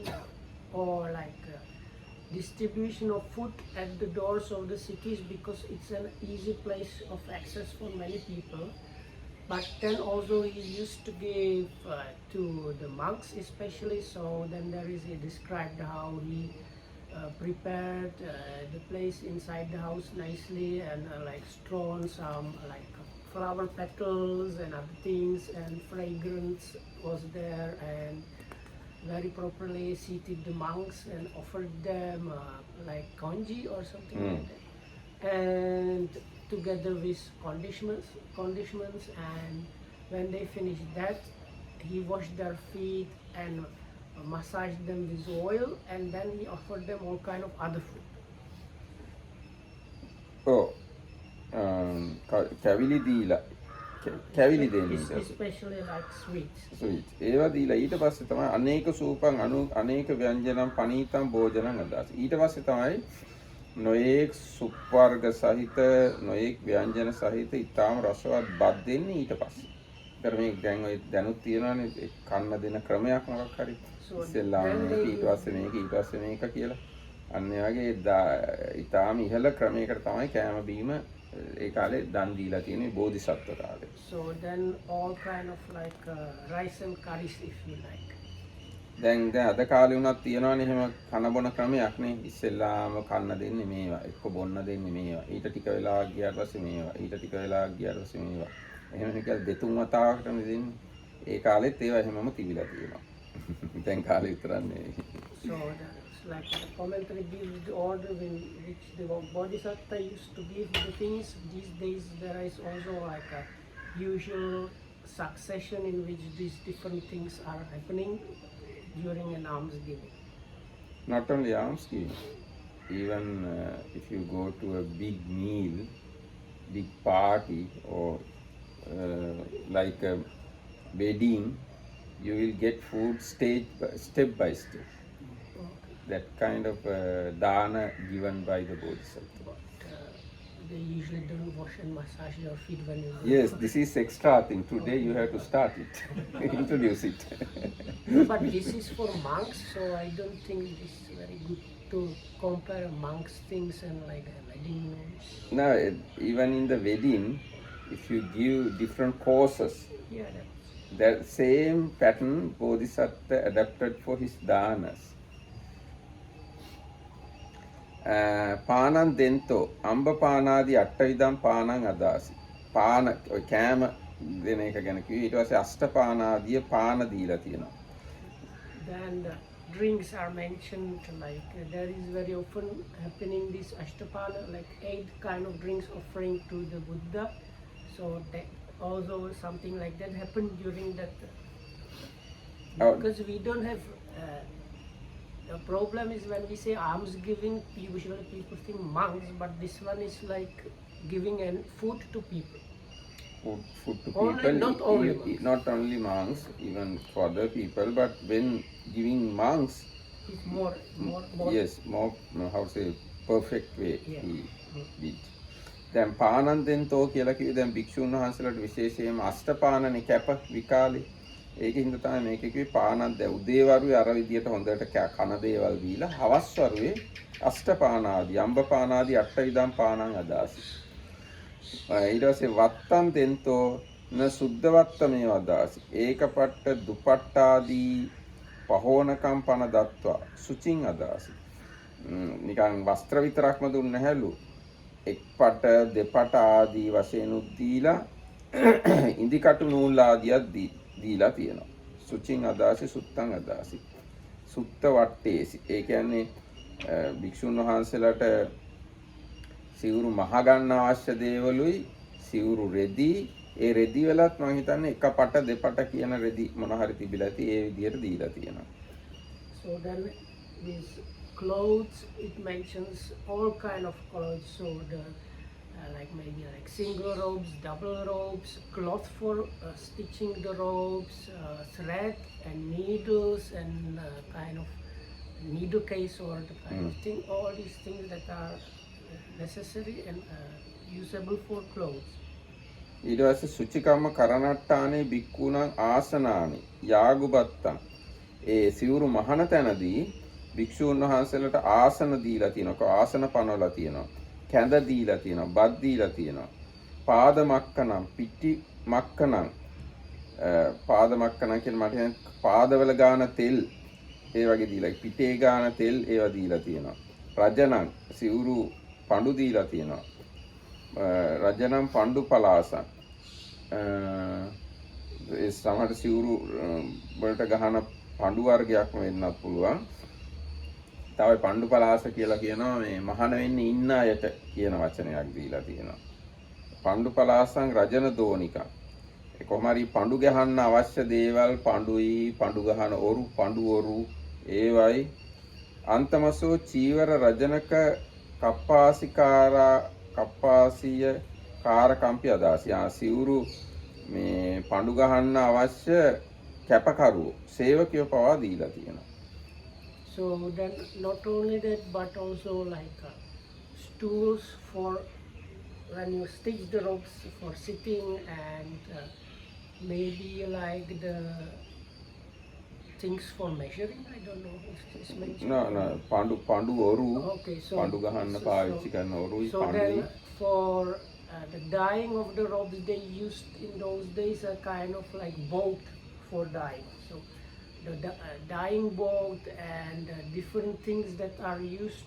or like distribution of food at the doors of the cities because it's an easy place of access for many people. But then also he used to give to the monks especially. So then there is described how he prepared the place inside the house nicely and like strewn some like flower petals and other things, and fragrance was there, and very properly seated the monks and offered them like kanji or something like that. And together with conditioners, and when they finish that, he washed their feet and massaged them with oil, and then he offered them all kind of other food. ඔව් කැවිලි දීලා කැවිලි දෙන්නේ Especially like sweets. Sweet ඒවා දීලා ඊට පස්සේ තමයි අනේක සූපන් අනේක ව්‍යංජනම් පනීතම් භෝජනං අදාස ඊට පස්සේ තමයි නොයෙක් සුප් වර්ග සහිත නොයෙක් ව්‍යංජන සහිත ඊටාම රසවත් බත් දෙන්නේ ඊට පස්සේ. ඒතර මේ දැන් ඔය දැනුත් තියෙනවානේ කන්න දෙන ක්‍රමයක් මොකක් හරි. ඉස්සෙල්ලාම ඊට පස්සේ මේක කියලා. අන්න ඒ වගේ ඊටාම ඉහළ ක්‍රමයකට තමයි කෑම බීම ඒ කාලේ දන් දීලා තියෙන්නේ බෝධිසත්ව කාලේ. So then all kind of like rice and curries if you like. දැන් අද කාලේ වුණත් තියෙනවානේ එහෙම කන බොන ක්‍රමයක් නේ. ඉස්සෙල්ලාම කන්න දෙන්නේ මේවා, එක්ක බොන්න දෙන්නේ මේවා. ඊට ටික වෙලා ගියාට පස්සේ මේවා. ඊට ටික වෙලා ගියාට පස්සේ මේවා. එහෙම නිකන් දෙතුන් වතාවකටම දෙන්නේ. ඒ කාලෙත් ඒවා එහෙමම තිබිලා තියෙනවා. දැන් කාලේ විතරක් නෙවෙයි. So that's like the commentary gives the order in which the Bodhisattva used to give the things. These days there is also like a usual succession in which these different things are happening during an almsgiving. Not only almsgiving, even if you go to a big meal, big party, or like a wedding, you will get food step by step. That kind of dana given by the Bodhisattva. But they usually don't wash and massage your feet when you go. Yes, this is extra thing. Today you have to start it, introduce it. But this is for monks, so I don't think this is very good to compare monks' things and like a wedding. Now, even in the wedding, if you give different courses, Yeah, that same pattern Bodhisattva adapted for his danas. පානන් දෙන්තෝ අම්බ පානාදී අට්ටවිදම් පානං අදාසි. පාන ඔය කෑම දෙන එක ගැන කිව්වේ. ඊට පස්සේ අෂ්ටපානාදිය පාන දීලා තියෙනවා. then the drinks are mentioned, like there is very often happening this ashtapana, like 8 kind of drinks offering to the Buddha. So that also something like that happened during that. Because we don't have the problem is when we say almsgiving, usually people think monks, but this one is like giving food to people. Food to Only- people, not only monks. not only monks, even for other people, but when giving monks, It's more. yes, more, how to say, perfect way Yeah. he did. දැන් පානන් දෙන්තෝ කියලා කිව්වේ දැන් භික්ෂුන් වහන්සේලාට විශේෂයෙන්ම අෂ්ටපානනේ කැප විකාලේ. ඒකින්ද තමයි මේක කිව්වේ පානන් දැන් උදේවරුේ අර විදියට හොඳට කන දේවල් දීලා හවස් වරුවේ අෂ්ටපානාදී අම්බපානාදී අට්ඨවිදම් පානං අදාසි. ඊට පස්සේ වත්තම් දෙන්තෝ න සුද්ධවත්තමේ අදාසි. ඒකපට්ට දුපට්ටාදී පහෝනකම් පන දත්වා සුචින් අදාසි. නිකන් වස්ත්‍ර විතරක්ම දුන්නේ නැහැලු. එක්පට දෙපට ආදී වශයෙන් උද්දීලා ඉන්දිකටු නූල් ආදියක් දීලා තියෙනවා. සුචින් අදාසි සුත්තං අදාසි. සුත්ත වට්ටේසි. ඒ කියන්නේ භික්ෂුන් වහන්සේලාට සිවුරු මහ ගන්න අවශ්‍ය දේවලුයි සිවුරු රෙදි ඒ රෙදි වලත් මම හිතන්නේ එක පට දෙපට කියන රෙදි මොන හරි තිබිලා ඇති ඒ විදියට දීලා තියෙනවා. So then these clothes, it mentions all kind of clothes. So the like maybe like single robes, double robes, cloth for stitching the robes, thread and needles and kind of needle case or the kind of thing. All these things that are necessary and usable for clothes. ඊට පස්සේ සුචිකම්ම කරණට්ටානේ බික්කුණං ආසනානි යාගුබත්තං ඒ සිවුරු මහන තැනදී භික්ෂූන් වහන්සේලාට ආසන දීලා තියෙනවා. ආසන පනවලා තියෙනවා. කැඳ දීලා තියෙනවා. බත් දීලා තියෙනවා. පාද මක්කනම් පිටි මක්කනම් පාද මක්කනම් කියන මට පාදවල ගාන තෙල් ඒ වගේ දීලා පිටේ ගාන තෙල් ඒවා දීලා තියෙනවා. රජනම් සිවුරු පඳු දීලා තියෙනවා. රජනම් පඳු පලාසන් ඒ සමහර සිවුරු වලට ගහන පඳු වර්ගයක්ම වෙන්නත් පුළුවන්. තව පණ්ඩු පලාස කියලා කියනවා මේ මහාන වෙන්නේ ඉන්න අයට කියන වචනයක් දීලා තියෙනවා. පණ්ඩු පලාසං රජන දෝනිකා. ඒ කොහොම හරි පණ්ඩු ගහන්න අවශ්‍ය දේවල් පණ්ඩුයි, පණ්ඩු ගහන ඔරු, පණ්ඩු ඔරු ඒවයි අන්තමසෝ චීවර රජනක කප්පාසිකාරා කප්පාසිය කාරකම්පි අදාසි. සිවුරු මේ පණ්ඩු ගහන්න අවශ්‍ය කැපකරුවෝ සේවකයෝ පවා දීලා තියෙනවා. So then not only that but also like stools for when you stitch the ropes for sitting and maybe like the things for measuring. I don't know if it's mentioned. No, Pandu ඔරු. Okay, so පණ්ඩු ගහන්න පාවිච්චි කරන ඔරුයි so පණ්ඩුයි. then for the dyeing of the ropes they used in those days a kind of like boat for dyeing. So the dyeing boat and different things that are used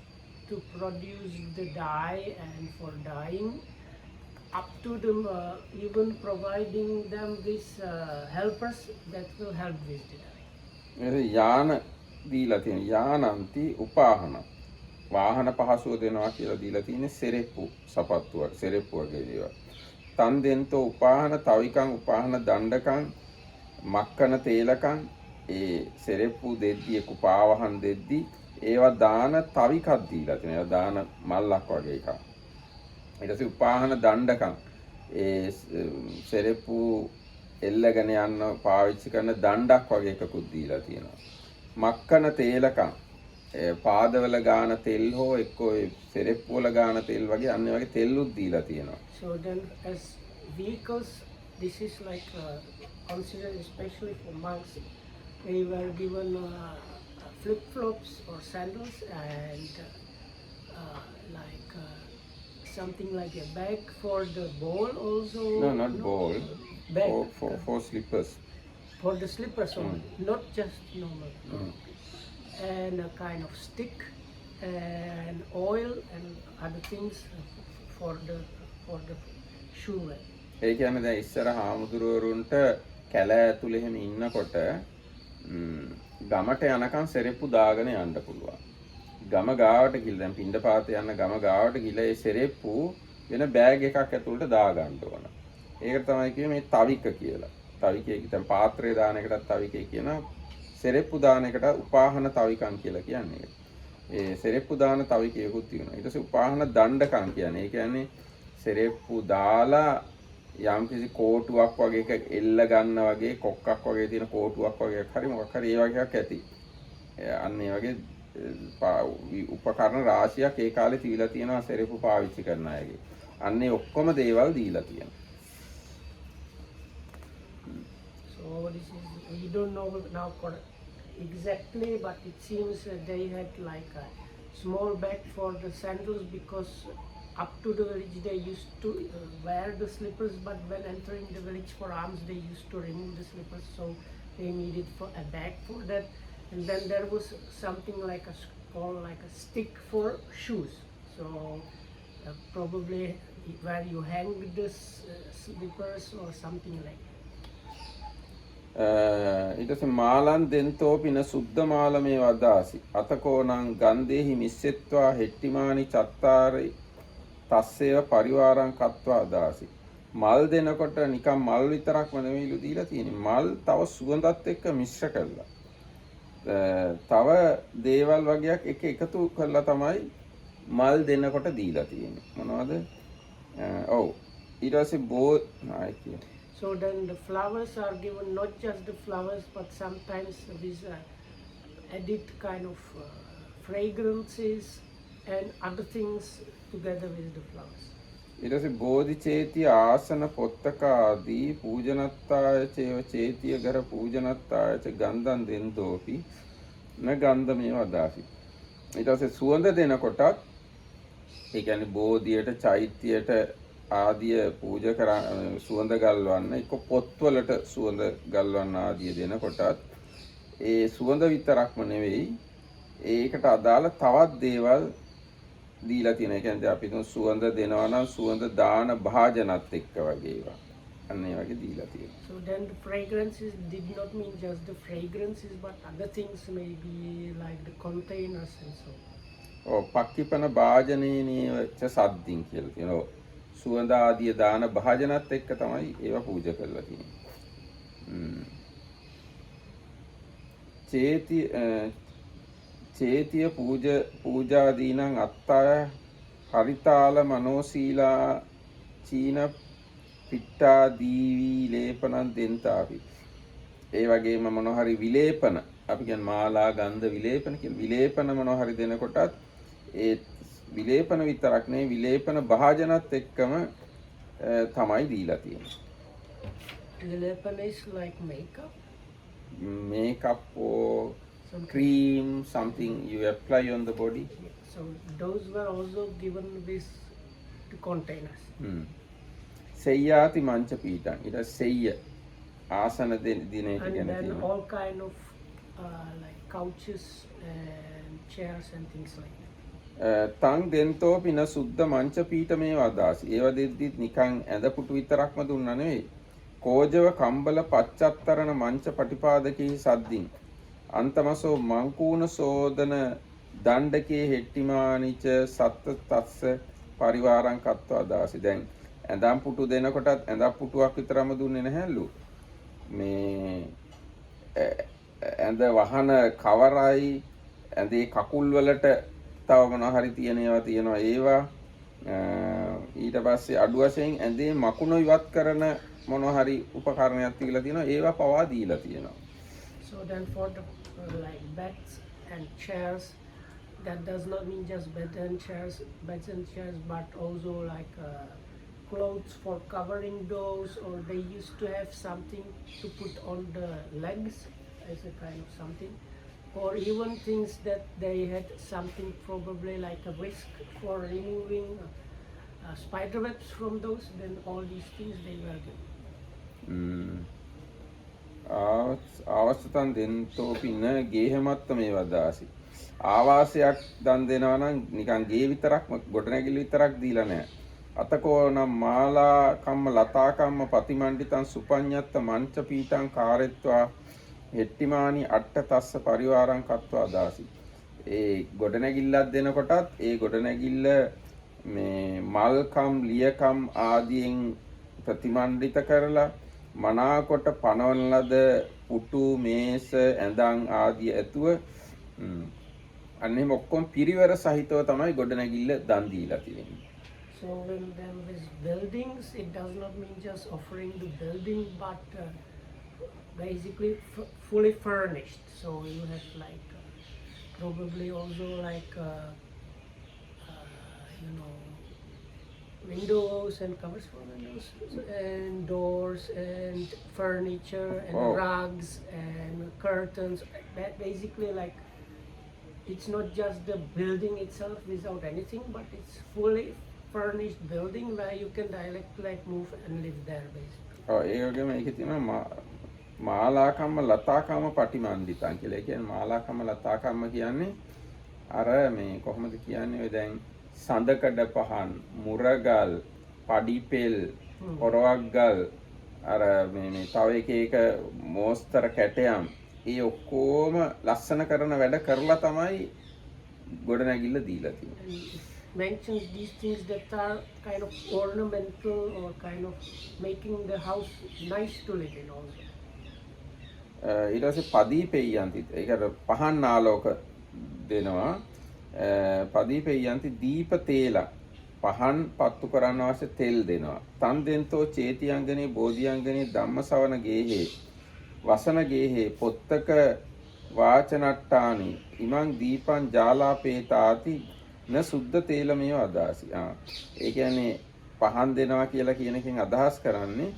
to produce the dye and for dyeing up to them even providing them these helpers that will help with the dye. යාන දීලා තියෙන යානන්ති උපාහන වාහන පහසුව දෙනවා කියලා දීලා තියෙන්නේ සෙරෙප්පු සපත්තු වගේ සෙරෙප්පු වගේ දේවල්. තන් දෙන්තෝ උපාහන තවිකං උපාහන දණ්ඩකං මක්කන තේලකං ඒ සෙරෙප්පු දෙද්දී කුපාවහන් දෙද්දී ඒවා දාන තවිකක් දීලා තියෙනවා. ඒවා දාන මල්ලක් වගේ එකක්. ඊට පස්සේ උපාහන දණ්ඩකං ඒ සෙරෙප්පු එල්ලගෙන යන්න පාවිච්චි කරන දණ්ඩක් වගේ එකකුත් දීලා තියෙනවා. මක්කන තේලකං පාදවල ගාන තෙල් හෝ එක්කෝ සෙරෙප්පු වල ගාන තෙල් වගේ අන්න වගේ තෙල්ලුත් දීලා තියෙනවා. So then as vehicles this is like considered especially for monks. They were given flip-flops or sandals and like something like a bag for the ball also. No, not ball. Bag. For slippers. For the slippers only, not just normal. And a kind of stick and oil and other things for the shoe wear. ඒ කියන්නේ දැන් ඉස්සර හාමුදුරුවරුන්ට කැල ඇතුලේ එහෙම ඉන්නකොට ගමට යනකම් සෙරෙප්පු දාගෙන යන්න පුළුවන්. ගම ගාවට ගිහලා දැන් පින්ඩපාත යන ගම ගාවට ගිහලා ඒ සෙරෙප්පු වෙන බෑග් එකක් ඇතුළට දා ගන්න ඕන. ඒකට තමයි කිව්වේ මේ තවික කියලා. තවිකේ දැන් පාත්‍රය දාන එකටත් තවිකේ කියනවා. සෙරෙප්පු දාන එකට උපාහන තවිකම් කියලා කියන්නේ. ඒ සෙරෙප්පු දාන තවිකයකුත් තියෙනවා. ඊට පස්සේ උපාහන දණ්ඩකම් කියන්නේ. ඒ කියන්නේ සෙරෙප්පු දාලා යම්කිසි කෝටුවක් වගේ එකක් එල්ල ගන්න වගේ කොක්කක් වගේ තියෙන කෝටුවක් වගේ එකක් හරි මොකක් හරි ඒ වගේ එකක් ඇති. අන්න ඒ වගේ උපකරණ රාශියක් ඒ කාලේ තියලා තියෙනවා සෙරෙප්පු පාවිච්චි කරන අයගේ. අන්න ඒ ඔක්කොම දේවල් දීලා තියෙනවා. So this is we don't know now exactly, but it seems they had like a small bag for the sandals because up to the village they used to wear the slippers, but when entering the village for alms they used to remove the slippers, so they needed for a bag for that. And then there was something like called like a stick for shoes. So probably where you hang the slippers or something like that. ඊට පස්සේ මාලන් දෙන්තෝ පින සුද්ධ මාලමේ වදාසි අතකෝණං ගන්දේහි මිස්සෙත්වා හෙට්ටිමානි චත්තාරි තස්සේව පරිවාරං කତ୍වා අදාසි. මල් දෙනකොට නිකන් මල් විතරක්ම නෙවෙයිලු දීලා තියෙන්නේ. මල් තව සුවඳත් එක්ක මිශ්‍ර කරලා තව දේවල් වගේක් එක එකතු කරලා තමයි මල් දෙනකොට දීලා තියෙන්නේ. මොනවද? ඔව්. ඊට පස්සේ So then the flowers are given, not just the flowers, but sometimes with added kind of fragrances and other things together with the flowers. ඊට පස්සේ බෝධිචේති ආසන පොත්තක ආදී පූජනත්තාය චේව චේතිය ගර පූජනත්තාය ච ගන්ධං දෙන්තෝපි න ගන්ධමේ වදාසි. ඊට පස්සේ සුවඳ දෙනකොටත් ඒ කියන්නේ බෝධියට චෛත්‍යයට ආදිය පූජා කර සුවඳ ගල්වන්න එක පොත්වලට සුවඳ ගල්වන්න ආදිය දෙනකොටත් ඒ සුවඳ විතරක්ම නෙවෙයි ඒකට අදාළ තවත් දේවල් දීලා තියෙනවා. ඒ කියන්නේ අපි තුන් සුවඳ දෙනවා නම් සුවඳ දාන භාජනත් එක්ක වගේ ඒවා. අන්න ඒ වගේ දීලා තියෙනවා. So then the fragrances did not mean just the fragrances but other things maybe like the containers and so. ඔව් පක්කිපන භාජනේනීව ච සද්දින් කියලා තියෙනවා. සුවඳ ආදී දාන භාජනත් එක්ක තමයි ඒවා පූජා කරලා තියෙන්නේ. චේතිය පූජාදීනං අත්තාය හරිතාල මනෝසීලා චීන පිට්ටා දීවි ලේපනං දෙන්තාපි. ඒ වගේම මොනවා හරි විලේපන අපි කියන්නේ මාලා ගන්ධ විලේපන කියන විලේපන මොනවා හරි දෙනකොටත් ඒ විලේපන විතරක් නෙවෙයි විලේපන භාජනත් එක්කම තමයි දීලා තියෙන්නේ. Vilepana is like makeup. Makeup or cream, something you apply on the body. So those were also given this to contain us. සෙය්‍යාති මංච පීඨං. ඊට සෙය්‍ය ආසන දිනේට And ගැන then තියෙනවා. all kind of like couches and chairs and things like that. තං දෙන්තෝ පින සුද්ධ මංච පීඨ මේ වදාසි. ඒව දෙද්දිත් නිකන් ඇඳ පුටු විතරක්ම දුන්නා නෙවෙයි. කෝජව කම්බල පච්චත්තරණ මංච පටිපාදකී සද්දින්. අන්තමසෝ මංකූණ සෝදන දණ්ඩකේ හෙට්ටිමානිච සත්ත තස්ස පරිවාරං කත්වා දාසි. දැන් ඇඳම් පුටු දෙනකොටත් ඇඳම් පුටුවක් විතරම දුන්නේ නැහැලු. මේ ඇඳ වහන කවරයි ඇඳේ කකුල් වලට තව මොනවා හරි තියෙනවා ඒවා ඊට පස්සේ අඩු වශයෙන් ඇඳේ මකුණ ඉවත් කරන මොනවා හරි උපකරණයක් තියලා තියෙනවා ඒවා පවා දීලා තියෙනවා. So then for the like beds and chairs, that does not mean just beds and chairs, but also like clothes for covering those, or they used to have something to put on the legs as a kind of something, or even things that they had something probably like a whisk for removing spider webs from those. Then all these things they were given. ආවස්තන් දෙන්තෝ පින ගේහමත්ත මේ වදාසි. ආවාසයක් දන් දෙනවා නම් නිකන් ගේ විතරක්ම ගොඩනැගිලි විතරක් දීලා නැහැ. අතකෝ නම් මාලා කම්ම ලතා කම්ම පතිමණ්ඩිතං සුපඤ්ඤත්ත මංච පීඨං කාරෙත්වා හෙට්ටිමානි අට්ඨ තස්ස පරිවාරං කତ୍වා දාසි. ඒ ගොඩනැගිල්ලක් දෙනකොටත් ඒ ගොඩනැගිල්ල මේ මල්කම් ලියකම් ආදියෙන් ප්‍රතිමණ්ඩිත කරලා මනාකොට පනවන ලද පුටු මේස ඇඳන් ආදී ඇතුව අන්නේ ඔක්කොම පිරිවර සහිතව තමයි ගොඩනැගිල්ල දන් දීලා තියෙන්නේ. So when there is buildings, it does not mean just offering the building, but basically fully furnished. So you have like probably also like windows and covers for windows and doors and furniture and rugs and curtains. That basically like it's not just the building itself without anything, but it's fully furnished building where you can directly like move and live there basically. ඒ වගේම ඒකේ තියෙනවා මාලාකම්ම ලතාකම්ම පටිමණ්ඩිතං කියලා. ඒ කියන්නේ මාලාකම්ම ලතාකම්ම කියන්නේ අර මේ කොහොමද කියන්නේ ඔය දැන් සඳකඩ පහන් මුරගල් පඩිපෙල් පොරවක්ගල් අර මේ තව එක මෝස්තර කැටයම් ඒ ඔක්කොම ලස්සන කරන වැඩ කරලා තමයි ගොඩනැගිල්ල දීලා තියෙන්නේ. Mentions these things that are kind of ornamental or kind of making the house nice to live in also. ඊට පස්සේ පදීපෙයන්ති ඒකට පහන් ආලෝක දෙනවා. පදීපෙයන්ති දීප තේල පහන් පත්තු කරන්න අවශ්‍ය තෙල් දෙනවා. තන් දෙන්තෝ චේතියංගනේ බෝධියංගනේ ධම්මසවන ගේහේ වසන ගේහේ පොත්තක වාචනට්ටානි ඉමං දීපං ජාලාපේතාති න සුද්ධ තේලමේ අදාසි. ඒ කියන්නේ පහන් දෙනවා කියලා කියන එකෙන් අදහස් කරන්නේ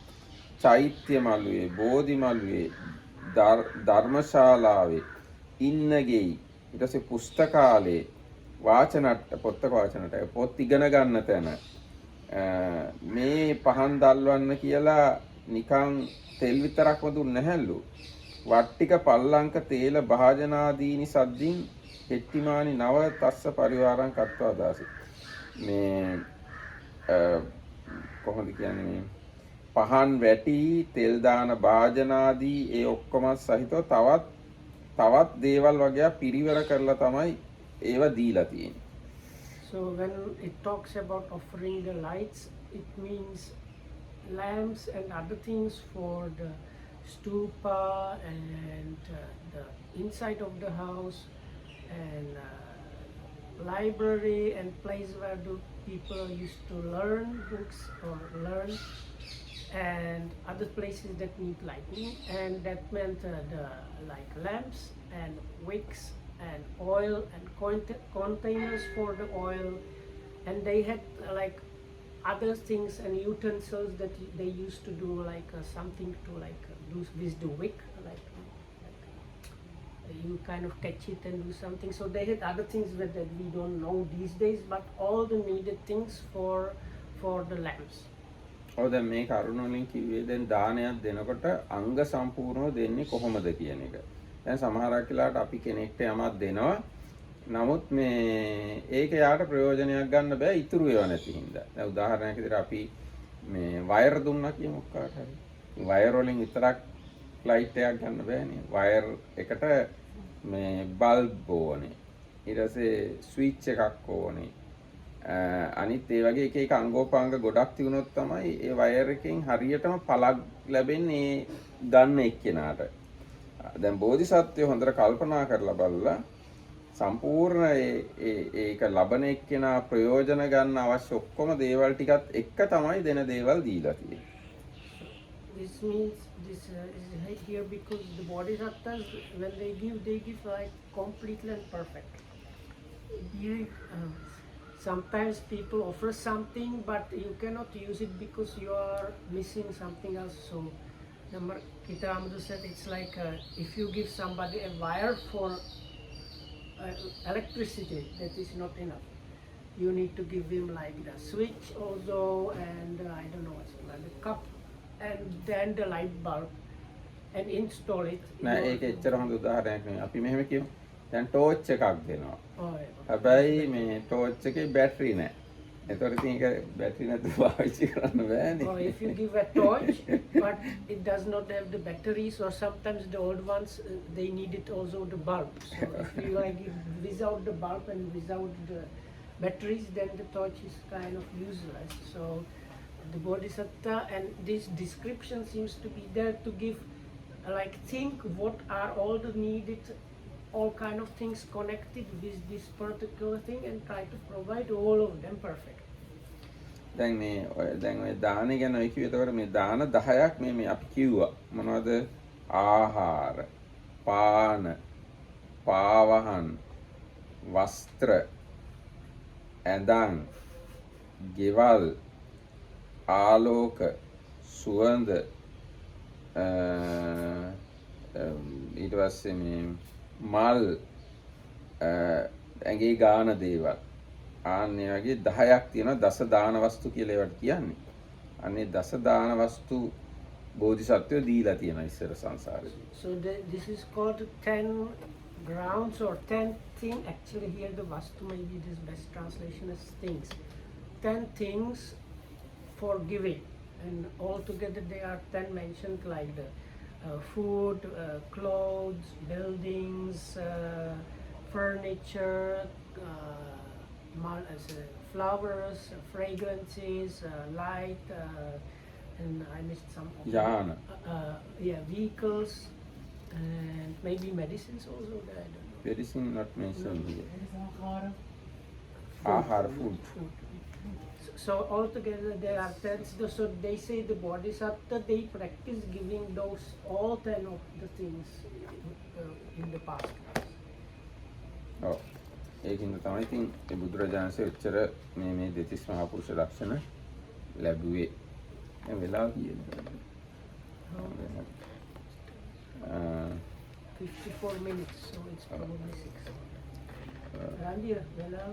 චෛත්‍ය මළුවේ බෝධි මළුවේ ධර්මශාලාවේ ඉන්නගෙයි ඊට පස්සේ පුස්තකාලේ වාචනට්ට පොත්තක වාචනට පොත් ඉගෙන ගන්න තැන මේ පහන් දල්වන්න කියලා නිකන් තෙල් විතරක්ම දුන්නේ නැහැලු. වට්ටික පල්ලංක තේල භාජනාදීනි සද්දින් හෙට්ටිමානි නව තස්ස පරිවාරං කତ୍වා දාසි. මේ කොහොමද කියන්නේ පහන් වැටි තෙල් දාන භාජනාදී ඒ ඔක්කොම සහිතව තවත් දේවල් වගේ පිරිවර කරලා තමයි ඒව දීලා තියෙන්නේ. So when it talks about offering the lights it means lamps and other things for the stupa and the inside of the house and library and place where the people used to learn books or learn and other places that need lighting, and that meant the like lamps and wicks and oil and containers for the oil, and they had like other things and utensils that they used to do like something to like do with the wick, like you kind of catch it and do something. So they had other things that we don't know these days, but all the needed things for the lamps. ඔව් දැන් මේ කරුණ වලින් කිව්වේ දැන් දානයක් දෙනකොට අංග සම්පූර්ණව දෙන්නේ කොහොමද කියන එක. දැන් සමහරක් වෙලාවට අපි කෙනෙක්ට යමක් දෙනවා. නමුත් මේ ඒක යාට ප්‍රයෝජනයක් ගන්න බෑ ඉතුරු ඒවා නැති හින්දා. දැන් උදාහරණයක් විදිහට අපි මේ වයර් දුන්නා කියමු කාට හරි. වයර් වලින් විතරක් ලයිට් එකක් ගන්න බෑනේ. වයර් එකට මේ බල්බ් ඕනේ. ඊට පස්සේ ස්විච් එකක් ඕනේ. අනිත් ඒ වගේ එක එක අංගෝපාංග ගොඩක් තිබුණොත් තමයි ඒ වයර් එකෙන් හරියටම පළක් ලැබෙන්නේ ගන්න එක්කෙනාට. දැන් බෝධිසත්වය හොඳට කල්පනා කරලා බලලා සම්පූර්ණ ඒක ලබන එක්කෙනා ප්‍රයෝජන ගන්න අවශ්‍ය ඔක්කොම දේවල් ටිකත් එක්ක තමයි දෙන දේවල් දීලා තියෙන්නේ. This means this is here because the bodhisattvas, when they give like completely and perfect. Sometimes people offer something, but you cannot use it because you are missing something else. So, Kitamadu said it's like if you give somebody a wire for electricity, that is not enough. You need to give him like the switch also, and I don't know what's like the cup, and then the light bulb, and install it. නෑ ඒක එච්චර හොඳ උදාහරණයක් නෙවෙයි. අපි මෙහෙම කියමු. දැන් ටෝච් එකක් දෙනවා. හැබැයි මේ ටෝච් එකේ බැටරි නැහැ. ඒතකොට ඉතින් ඒක බැටරි නැතුව පාවිච්චි කරන්න බෑනේ. Or if you give a torch, but it does not have the batteries, or sometimes the old ones they needed also the bulb. So if you like give without the bulb and without the batteries, then the torch is kind of useless. So the bodhisattva and this description seems to be there to give, like think what are all the needed, all kind of things connected with this particular thing and try to provide all of them perfect. දැන් ඔය දාන ගැන ඔය කිව්ව එතකොට මේ දාන 10ක් මේ අපි කිව්වා. මොනවද? ආහාර, පාන, පාවහන්, වස්ත්‍ර, ඇඳන්, ගෙවල්, ආලෝක, සුවඳ, ඊට පස්සේ මේ මල්, ඇඟේ ගාන දේවල්. ආන්නේ වගේ 10ක් තියෙනවා දස දාන වස්තු කියලා ඒවට කියන්නේ. අනේ දස දාන වස්තු බෝධිසත්වෝ දීලා තියෙනවා ඉස්සර සංසාරේ. So this is called 10 grounds or 10 things. Actually here the vastu maybe this best translation is things. 10 things for giving, and altogether they are 10 mentioned, like the food, clothes, buildings, furniture, flowers, fragrances, light, and I missed some. Jhana. Vehicles, and maybe medicines also. I don't know. Medicine not mentioned here. Food. So altogether there are 10. So they say the bodhisattva, they practice giving those all 10 of the things in the past. ඔව්. ඒකින්ද තමයි ඉතින් ඒ බුදුරජාණන්සේ ඔච්චර මේ දෙතිස් මහා පුරුෂ ලක්ෂණ ලැබුවේ. දැන් වෙලාව කීයද? 54 minutes, so it's probably 6. Randir, velau?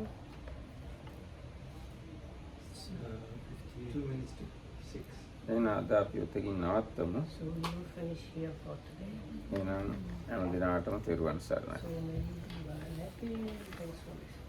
52 minutes to 6. එහෙනම් අද අපි ඔතකින් නවත්තමු. So we will finish here for today. එහෙනම් හැම දිනකටම තෙරුවන් සරණයි. So maybe you are happy. Thanks for listening.